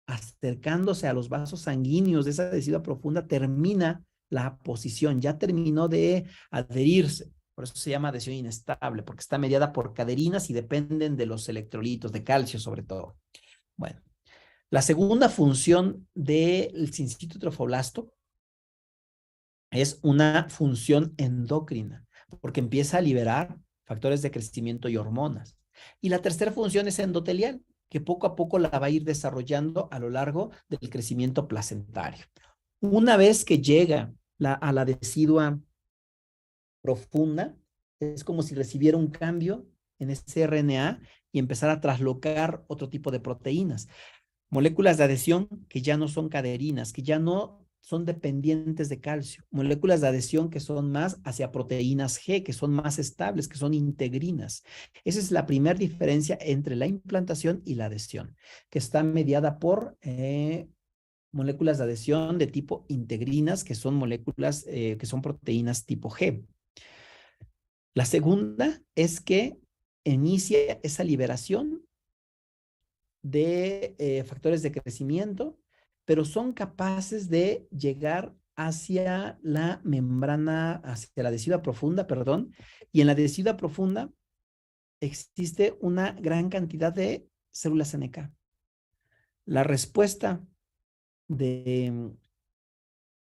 acercándose a los vasos sanguíneos de esa decidua profunda, termina la posición, ya terminó de adherirse. Por eso se llama adhesión inestable, porque está mediada por caderinas y dependen de los electrolitos, de calcio sobre todo. Bueno, la segunda función del sincitiotrofoblasto es una función endocrina, porque empieza a liberar factores de crecimiento y hormonas. Y la tercera función es endotelial, que poco a poco la va a ir desarrollando a lo largo del crecimiento placentario. Una vez que llega a la decidua profunda, es como si recibiera un cambio en ese RNA y empezara a traslocar otro tipo de proteínas. Moléculas de adhesión que ya no son caderinas, que ya no son dependientes de calcio, moléculas de adhesión que son más hacia proteínas G, que son más estables, que son integrinas. Esa es la primera diferencia entre la implantación y la adhesión, que está mediada por moléculas de adhesión de tipo integrinas, que son moléculas, que son proteínas tipo G. La segunda es que inicia esa liberación de factores de crecimiento, pero son capaces de llegar hacia la membrana, hacia la adhesiva profunda, perdón, y en la adhesiva profunda existe una gran cantidad de células NK. La respuesta de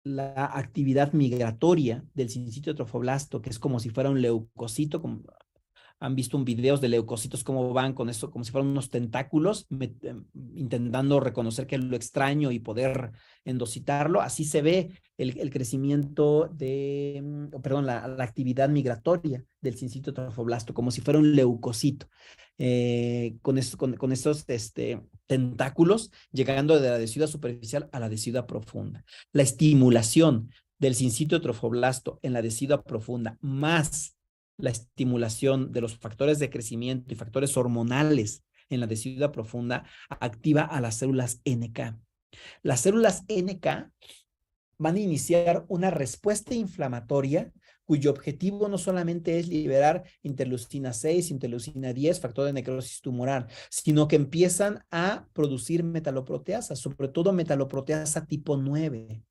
la actividad migratoria del sincitio trofoblasto, que es como si fuera un leucocito, como han visto un videos de leucocitos cómo van con eso, como si fueran unos tentáculos, intentando reconocer qué es lo extraño y poder endocitarlo. Así se ve el crecimiento de, perdón, la actividad migratoria del sincitio trofoblasto, como si fuera un leucocito. Con esos tentáculos llegando de la adhesiva superficial a la adhesiva profunda. La estimulación del sincitio trofoblasto en la adhesiva profunda más la estimulación de los factores de crecimiento y factores hormonales en la adhesiva profunda activa a las células NK. Las células NK van a iniciar una respuesta inflamatoria cuyo objetivo no solamente es liberar interleucina 6, interleucina 10, factor de necrosis tumoral, sino que empiezan a producir metaloproteasas, sobre todo metaloproteasa tipo 9.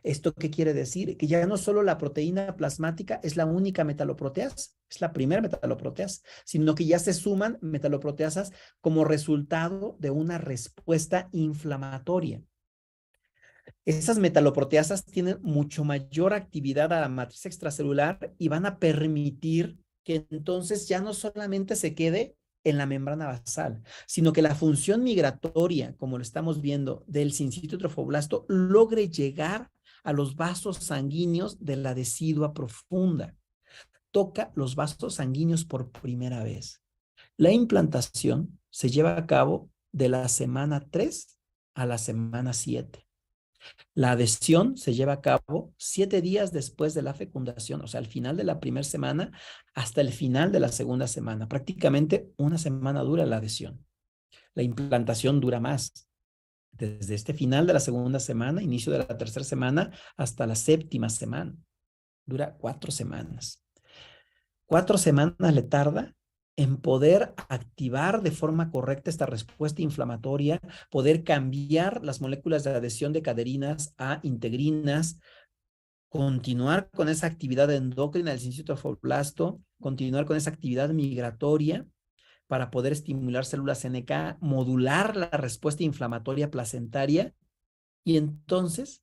¿Esto qué quiere decir? Que ya no solo la proteína plasmática es la única metaloproteasa, es la primera metaloproteasa, sino que ya se suman metaloproteasas como resultado de una respuesta inflamatoria. Esas metaloproteasas tienen mucho mayor actividad a la matriz extracelular y van a permitir que entonces ya no solamente se quede en la membrana basal, sino que la función migratoria, como lo estamos viendo, del sincitio trofoblasto, logre llegar a los vasos sanguíneos de la decidua profunda. Toca los vasos sanguíneos por primera vez. La implantación se lleva a cabo de la semana 3 a la semana 7. La adhesión se lleva a cabo 7 días después de la fecundación, o sea, al final de la primera semana hasta el final de la segunda semana. Prácticamente una semana dura la adhesión. La implantación dura más. Desde este final de la segunda semana, inicio de la tercera semana, hasta la séptima semana. Dura 4 semanas. 4 semanas le tarda en poder activar de forma correcta esta respuesta inflamatoria, poder cambiar las moléculas de adhesión de caderinas a integrinas, continuar con esa actividad endocrina del sincitio trofoblasto, continuar con esa actividad migratoria para poder estimular células NK, modular la respuesta inflamatoria placentaria y entonces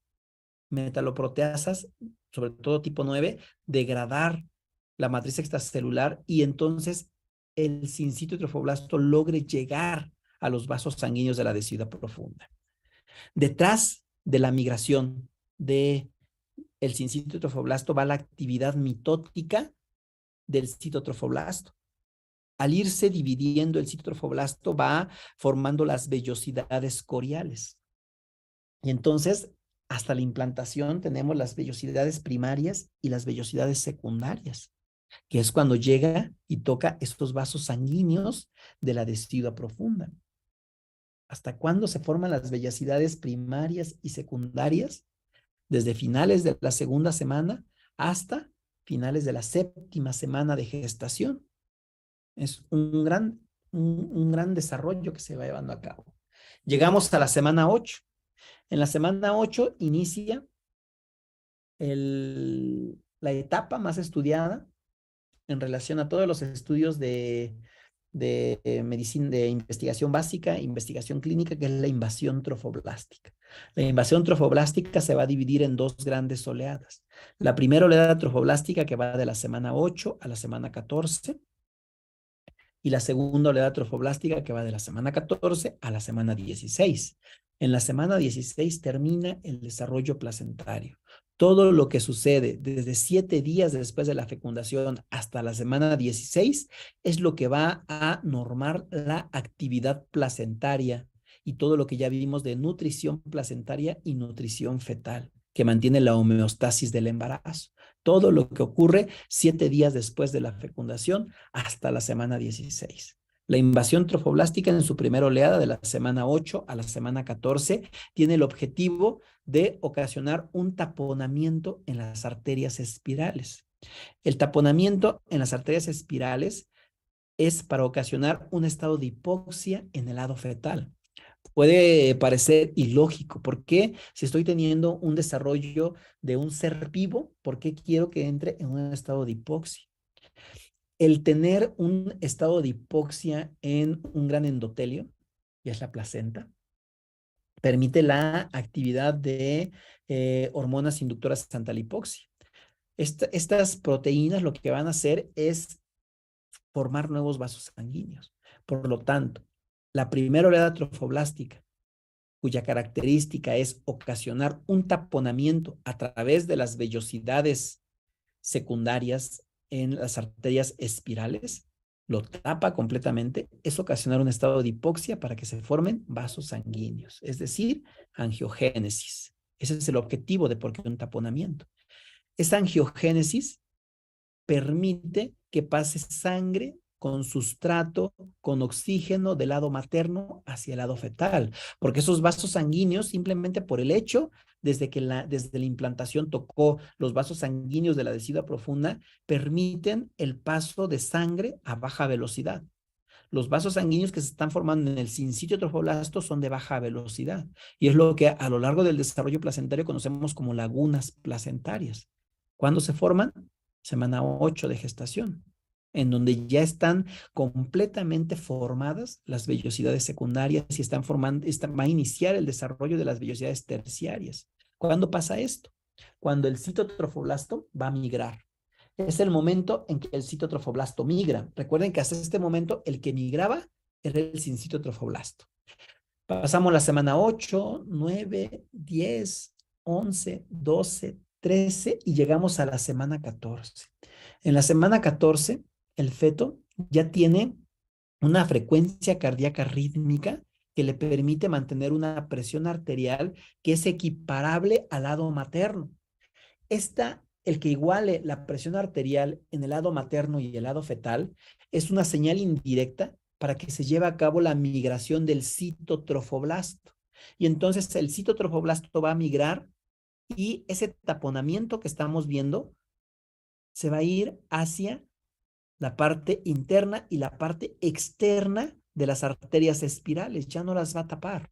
metaloproteasas, sobre todo tipo 9, degradar la matriz extracelular y entonces el sincitio trofoblasto logre llegar a los vasos sanguíneos de la adhesiva profunda. Detrás de la migración de el sincitio trofoblasto va la actividad mitótica del citotrofoblasto. Al irse dividiendo el citotrofoblasto va formando las vellosidades coriales. Y entonces, hasta la implantación tenemos las vellosidades primarias y las vellosidades secundarias, que es cuando llega y toca estos vasos sanguíneos de la adhesiva profunda. ¿Hasta cuándo se forman las vellosidades primarias y secundarias? Desde finales de la segunda semana hasta finales de la séptima semana de gestación. Es un gran desarrollo que se va llevando a cabo. Llegamos a la semana 8. En la semana 8 inicia la etapa más estudiada en relación a todos los estudios de medicina, de investigación básica, investigación clínica, que es la invasión trofoblástica. La invasión trofoblástica se va a dividir en 2 grandes oleadas. La primera oleada trofoblástica que va de la semana 8 a la semana 14 y la segunda oleada trofoblástica que va de la semana 14 a la semana 16. En la semana 16 termina el desarrollo placentario. Todo lo que sucede desde 7 días después de la fecundación hasta la semana 16 es lo que va a normar la actividad placentaria y todo lo que ya vimos de nutrición placentaria y nutrición fetal, que mantiene la homeostasis del embarazo. Todo lo que ocurre 7 días después de la fecundación hasta la semana 16. La invasión trofoblástica en su primera oleada de la semana 8 a la semana 14 tiene el objetivo de ocasionar un taponamiento en las arterias espirales. El taponamiento en las arterias espirales es para ocasionar un estado de hipoxia en el lado fetal. Puede parecer ilógico. ¿Por qué? Si estoy teniendo un desarrollo de un ser vivo, ¿por qué quiero que entre en un estado de hipoxia? El tener un estado de hipoxia en un gran endotelio, que es la placenta, permite la actividad de hormonas inductoras ante la hipoxia. Estas proteínas lo que van a hacer es formar nuevos vasos sanguíneos. Por lo tanto, la primera oleada trofoblástica, cuya característica es ocasionar un taponamiento a través de las vellosidades secundarias en las arterias espirales, lo tapa completamente, es ocasionar un estado de hipoxia para que se formen vasos sanguíneos, es decir, angiogénesis. Ese es el objetivo de por qué un taponamiento. Esa angiogénesis permite que pase sangre con sustrato, con oxígeno del lado materno hacia el lado fetal, porque esos vasos sanguíneos, simplemente por el hecho, desde la implantación tocó los vasos sanguíneos de la decidua profunda, permiten el paso de sangre a baja velocidad. Los vasos sanguíneos que se están formando en el sincitio trofoblasto son de baja velocidad, y es lo que a lo largo del desarrollo placentario conocemos como lagunas placentarias. ¿Cuándo se forman? Semana 8 de gestación, en donde ya están completamente formadas las vellosidades secundarias y va a iniciar el desarrollo de las vellosidades terciarias. ¿Cuándo pasa esto? Cuando el citotrofoblasto va a migrar. Es el momento en que el citotrofoblasto migra. Recuerden que hasta este momento el que migraba era el sincitotrofoblasto. Pasamos la semana 8, 9, 10, 11, 12, 13 y llegamos a la semana 14. En la semana 14, el feto ya tiene una frecuencia cardíaca rítmica que le permite mantener una presión arterial que es equiparable al lado materno. El que iguale la presión arterial en el lado materno y el lado fetal es una señal indirecta para que se lleve a cabo la migración del citotrofoblasto. Y entonces el citotrofoblasto va a migrar y ese taponamiento que estamos viendo se va a ir hacia la parte interna y la parte externa de las arterias espirales, ya no las va a tapar.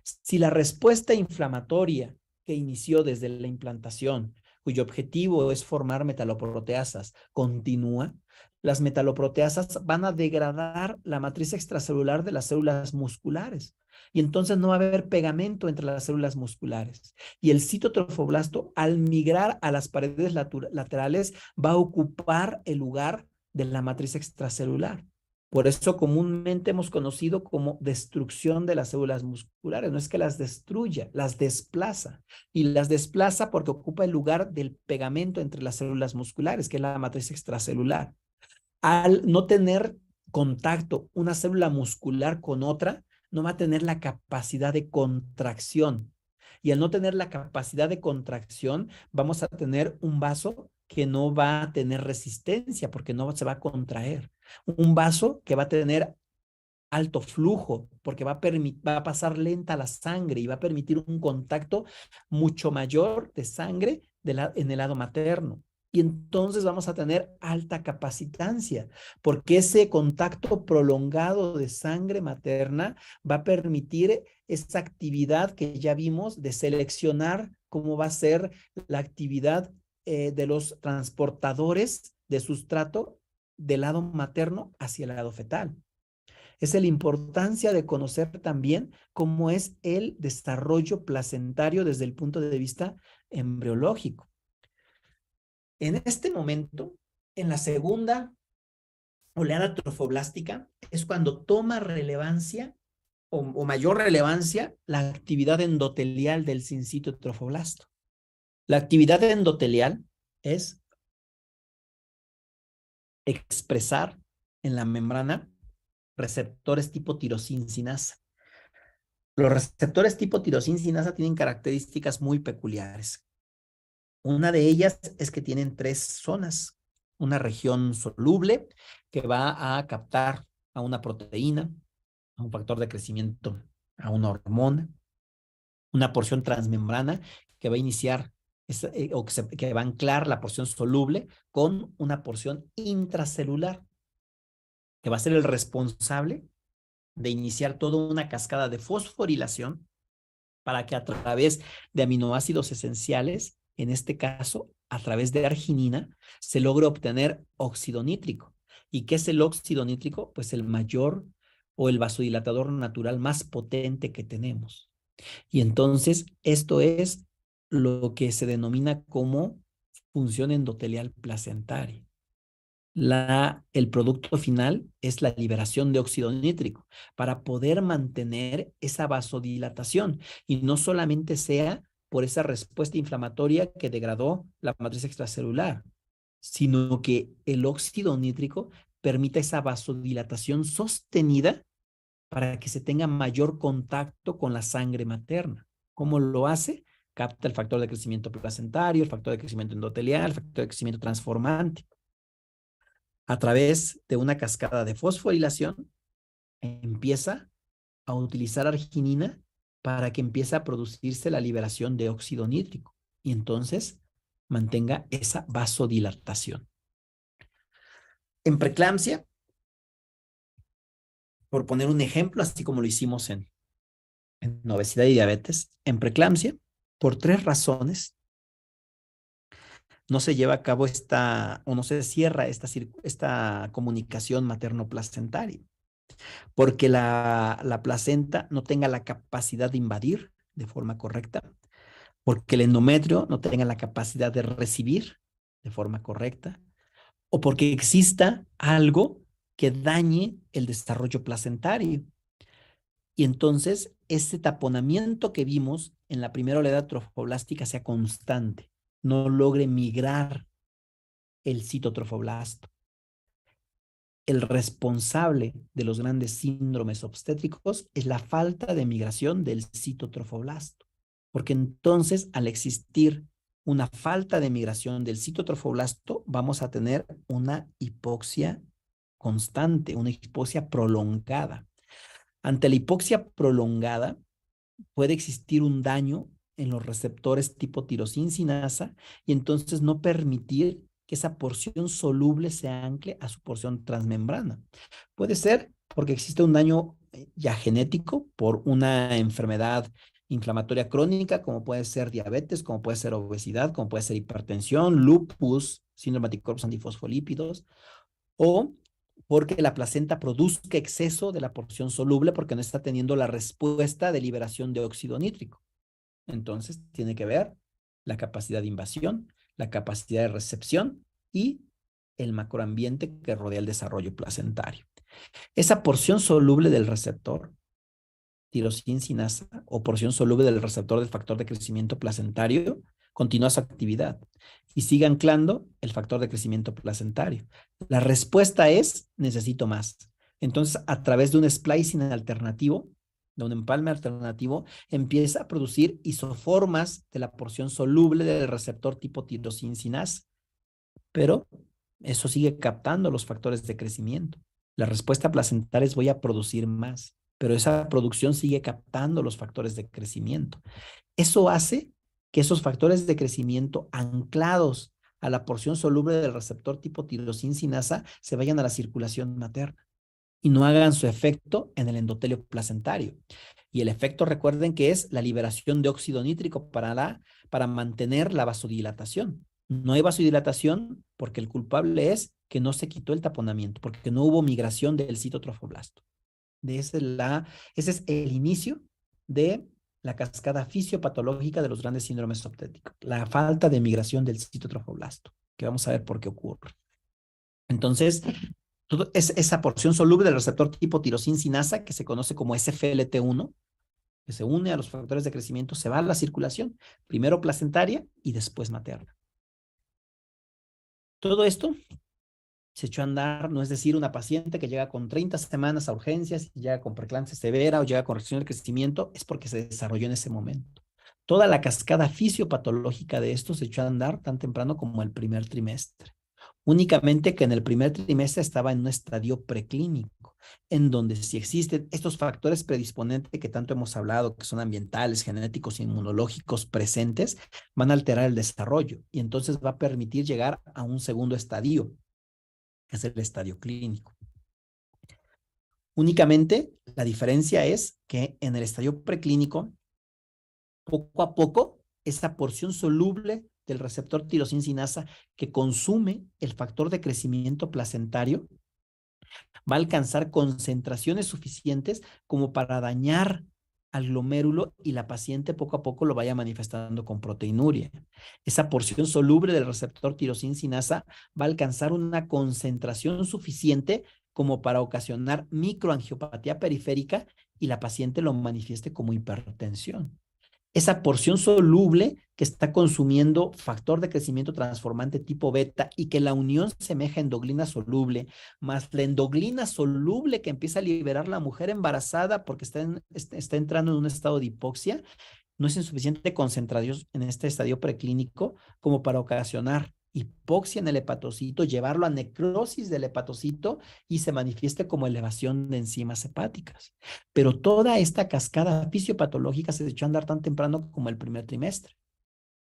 Si la respuesta inflamatoria que inició desde la implantación, cuyo objetivo es formar metaloproteasas, continúa, las metaloproteasas van a degradar la matriz extracelular de las células musculares. Y entonces no va a haber pegamento entre las células musculares. Y el citotrofoblasto, al migrar a las paredes laterales, va a ocupar el lugar de la matriz extracelular. Por eso comúnmente hemos conocido como destrucción de las células musculares. No es que las destruya, las desplaza. Y las desplaza porque ocupa el lugar del pegamento entre las células musculares, que es la matriz extracelular. Al no tener contacto una célula muscular con otra, no va a tener la capacidad de contracción. Y al no tener la capacidad de contracción, vamos a tener un vaso que no va a tener resistencia porque no se va a contraer. Un vaso que va a tener alto flujo porque va a pasar lenta la sangre y va a permitir un contacto mucho mayor de sangre en el lado materno. Y entonces vamos a tener alta capacitancia, porque ese contacto prolongado de sangre materna va a permitir esa actividad que ya vimos de seleccionar cómo va a ser la actividad de los transportadores de sustrato del lado materno hacia el lado fetal. Es la importancia de conocer también cómo es el desarrollo placentario desde el punto de vista embriológico. En este momento, en la segunda oleada trofoblástica, es cuando toma relevancia o mayor relevancia la actividad endotelial del sincitio trofoblasto. La actividad endotelial es expresar en la membrana receptores tipo tirosincinasa. Los receptores tipo tirosina sinasa tienen características muy peculiares. Una de ellas es que tienen 3 zonas. Una región soluble que va a captar a una proteína, a un factor de crecimiento, a una hormona. Una porción transmembrana que va a iniciar que va a anclar la porción soluble con una porción intracelular, que va a ser el responsable de iniciar toda una cascada de fosforilación para que a través de aminoácidos esenciales, en este caso a través de arginina, se logre obtener óxido nítrico. ¿Y qué es el óxido nítrico? Pues el mayor o el vasodilatador natural más potente que tenemos. Y entonces esto es lo que se denomina como función endotelial placentaria. El producto final es la liberación de óxido nítrico para poder mantener esa vasodilatación y no solamente sea por esa respuesta inflamatoria que degradó la matriz extracelular, sino que el óxido nítrico permita esa vasodilatación sostenida para que se tenga mayor contacto con la sangre materna. ¿Cómo lo hace? Capta el factor de crecimiento placentario, el factor de crecimiento endotelial, el factor de crecimiento transformante. A través de una cascada de fosforilación, empieza a utilizar arginina para que empiece a producirse la liberación de óxido nítrico y entonces mantenga esa vasodilatación. En preeclampsia, por poner un ejemplo, así como lo hicimos en obesidad y diabetes, en preeclampsia, por 3 razones, no se lleva a cabo o no se cierra esta comunicación materno-placentaria, porque la placenta no tenga la capacidad de invadir de forma correcta, porque el endometrio no tenga la capacidad de recibir de forma correcta, o porque exista algo que dañe el desarrollo placentario. Y entonces ese taponamiento que vimos en la primera oleada trofoblástica sea constante, no logre migrar el citotrofoblasto. El responsable de los grandes síndromes obstétricos es la falta de migración del citotrofoblasto, porque entonces al existir una falta de migración del citotrofoblasto, vamos a tener una hipoxia constante, una hipoxia prolongada. Ante la hipoxia prolongada, puede existir un daño en los receptores tipo tirosina sinasa y entonces no permitir que esa porción soluble se ancle a su porción transmembrana. Puede ser porque existe un daño ya genético por una enfermedad inflamatoria crónica, como puede ser diabetes, como puede ser obesidad, como puede ser hipertensión, lupus, síndrome de anticuerpos antifosfolípidos, o porque la placenta produzca exceso de la porción soluble porque no está teniendo la respuesta de liberación de óxido nítrico. Entonces, tiene que ver la capacidad de invasión, la capacidad de recepción y el macroambiente que rodea el desarrollo placentario. Esa porción soluble del receptor, tirosina sinasa, o porción soluble del receptor del factor de crecimiento placentario, continúa su actividad y sigue anclando el factor de crecimiento placentario. La respuesta es, necesito más. Entonces, a través de un splicing alternativo, de un empalme alternativo, empieza a producir isoformas de la porción soluble del receptor tipo tirosina sinasa. Pero eso sigue captando los factores de crecimiento. La respuesta placentaria es voy a producir más, pero esa producción sigue captando los factores de crecimiento. Eso hace que esos factores de crecimiento anclados a la porción soluble del receptor tipo tirosina sinasa se vayan a la circulación materna y no hagan su efecto en el endotelio placentario. Y el efecto, recuerden que es la liberación de óxido nítrico para mantener la vasodilatación. No hay vasodilatación porque el culpable es que no se quitó el taponamiento, porque no hubo migración del citotrofoblasto. Ese es el inicio de la cascada fisiopatológica de los grandes síndromes obstétricos, la falta de migración del citotrofoblasto, que vamos a ver por qué ocurre. Entonces, esa porción soluble del receptor tipo tirosina sinasa, que se conoce como SFLT1, que se une a los factores de crecimiento, se va a la circulación, primero placentaria y después materna. Todo esto se echó a andar, no es decir, una paciente que llega con 30 semanas a urgencias y llega con preeclampsia severa o llega con restricción del crecimiento, es porque se desarrolló en ese momento. Toda la cascada fisiopatológica de esto se echó a andar tan temprano como el primer trimestre. Únicamente que en el primer trimestre estaba en un estadio preclínico, en donde si existen estos factores predisponentes que tanto hemos hablado, que son ambientales, genéticos, inmunológicos presentes, van a alterar el desarrollo y entonces va a permitir llegar a un segundo estadio, que es el estadio clínico. Únicamente la diferencia es que en el estadio preclínico, poco a poco, esa porción soluble del receptor tirosina que consume el factor de crecimiento placentario va a alcanzar concentraciones suficientes como para dañar al glomérulo y la paciente poco a poco lo vaya manifestando con proteinuria. Esa porción soluble del receptor tirosina va a alcanzar una concentración suficiente como para ocasionar microangiopatía periférica y la paciente lo manifieste como hipertensión. Esa porción soluble que está consumiendo factor de crecimiento transformante tipo beta y que la unión semeja endoglina soluble, más la endoglina soluble que empieza a liberar la mujer embarazada porque está entrando en un estado de hipoxia, no es en suficiente concentración en este estadio preclínico como para ocasionar hipoxia en el hepatocito, llevarlo a necrosis del hepatocito y se manifieste como elevación de enzimas hepáticas. Pero toda esta cascada fisiopatológica se echó a andar tan temprano como el primer trimestre,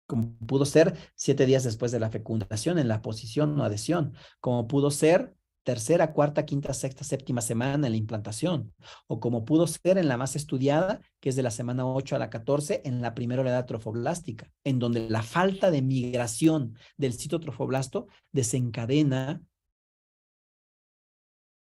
como pudo ser 7 días después de la fecundación en la posición o adhesión, como pudo ser tercera, cuarta, quinta, sexta, séptima semana en la implantación, o como pudo ser en la más estudiada, que es de la semana 8 a la 14, en la primera oleada trofoblástica, en donde la falta de migración del citotrofoblasto desencadena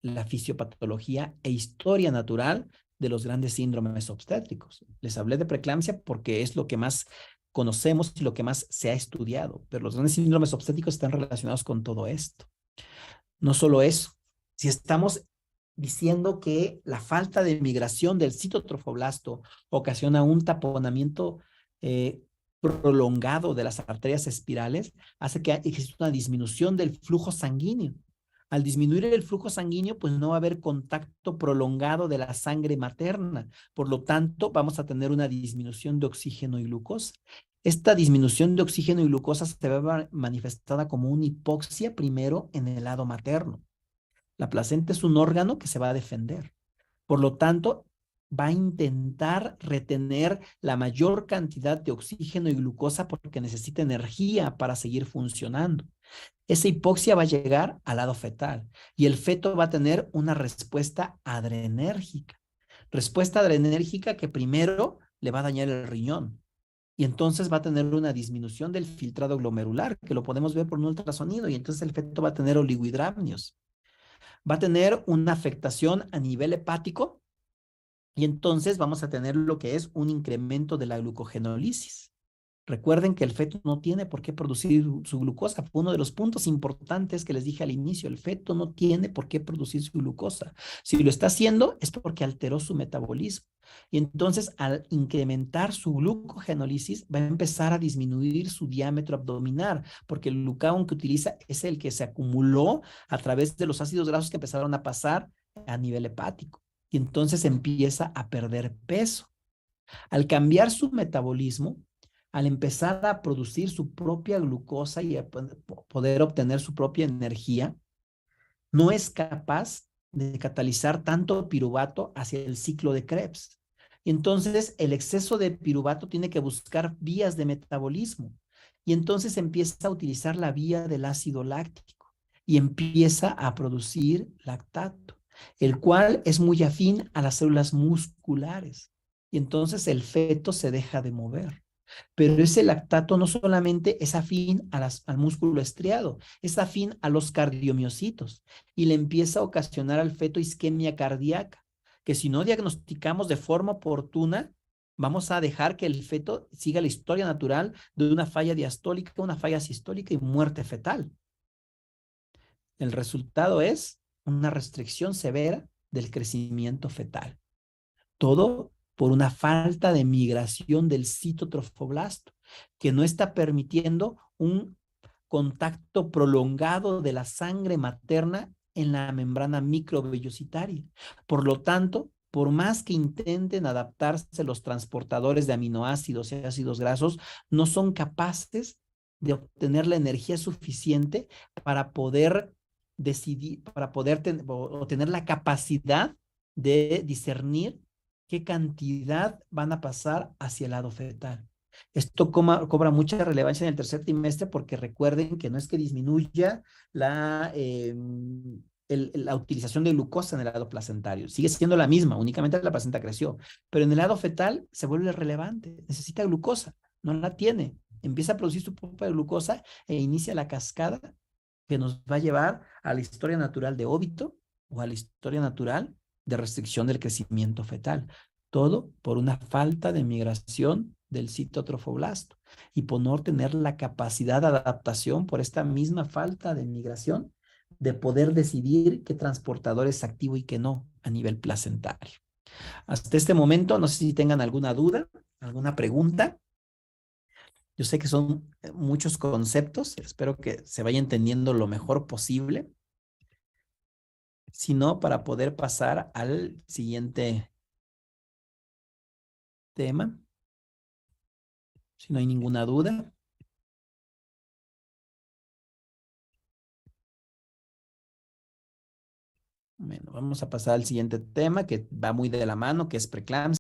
la fisiopatología e historia natural de los grandes síndromes obstétricos. Les hablé de preeclampsia porque es lo que más conocemos y lo que más se ha estudiado, pero los grandes síndromes obstétricos están relacionados con todo esto. No solo eso, si estamos diciendo que la falta de migración del citotrofoblasto ocasiona un taponamiento prolongado de las arterias espirales, hace que exista una disminución del flujo sanguíneo. Al disminuir el flujo sanguíneo, pues no va a haber contacto prolongado de la sangre materna. Por lo tanto, vamos a tener una disminución de oxígeno y glucosa. Esta disminución de oxígeno y glucosa se ve manifestada como una hipoxia primero en el lado materno. La placenta es un órgano que se va a defender. Por lo tanto, va a intentar retener la mayor cantidad de oxígeno y glucosa porque necesita energía para seguir funcionando. Esa hipoxia va a llegar al lado fetal y el feto va a tener una respuesta adrenérgica. Respuesta adrenérgica que primero le va a dañar el riñón y entonces va a tener una disminución del filtrado glomerular, que lo podemos ver por un ultrasonido, y entonces el feto va a tener oligohidramnios. Va a tener una afectación a nivel hepático y entonces vamos a tener lo que es un incremento de la glucogenólisis. Recuerden que el feto no tiene por qué producir su glucosa. Fue uno de los puntos importantes que les dije al inicio. El feto no tiene por qué producir su glucosa. Si lo está haciendo es porque alteró su metabolismo. Y entonces al incrementar su glucogenólisis va a empezar a disminuir su diámetro abdominal, porque el glucagón que utiliza es el que se acumuló a través de los ácidos grasos que empezaron a pasar a nivel hepático. Y entonces empieza a perder peso. Al cambiar su metabolismo, al empezar a producir su propia glucosa y a poder obtener su propia energía, no es capaz de catalizar tanto piruvato hacia el ciclo de Krebs. Y entonces el exceso de piruvato tiene que buscar vías de metabolismo. Y entonces empieza a utilizar la vía del ácido láctico y empieza a producir lactato, el cual es muy afín a las células musculares. Y entonces el feto se deja de mover. Pero ese lactato no solamente es afín al músculo estriado, es afín a los cardiomiocitos y le empieza a ocasionar al feto isquemia cardíaca, que si no diagnosticamos de forma oportuna, vamos a dejar que el feto siga la historia natural de una falla diastólica, una falla sistólica y muerte fetal. El resultado es una restricción severa del crecimiento fetal. Todo por una falta de migración del citotrofoblasto, que no está permitiendo un contacto prolongado de la sangre materna en la membrana microvellositaria. Por lo tanto, por más que intenten adaptarse los transportadores de aminoácidos y ácidos grasos, no son capaces de obtener la energía suficiente para poder decidir, para poder tener la capacidad de discernir qué cantidad van a pasar hacia el lado fetal. Esto cobra mucha relevancia en el tercer trimestre porque recuerden que no es que disminuya la utilización de glucosa en el lado placentario. Sigue siendo la misma, únicamente la placenta creció. Pero en el lado fetal se vuelve relevante. Necesita glucosa, no la tiene. Empieza a producir su propia glucosa e inicia la cascada que nos va a llevar a la historia natural de óbito o a la historia natural de restricción del crecimiento fetal. Todo por una falta de migración del citotrofoblasto y por no tener la capacidad de adaptación por esta misma falta de migración de poder decidir qué transportador es activo y qué no a nivel placentario. Hasta este momento, no sé si tengan alguna duda, alguna pregunta. Yo sé que son muchos conceptos, espero que se vaya entendiendo lo mejor posible, sino para poder pasar al siguiente tema, si no hay ninguna duda. Bueno, vamos a pasar al siguiente tema que va muy de la mano, que es preeclampsia.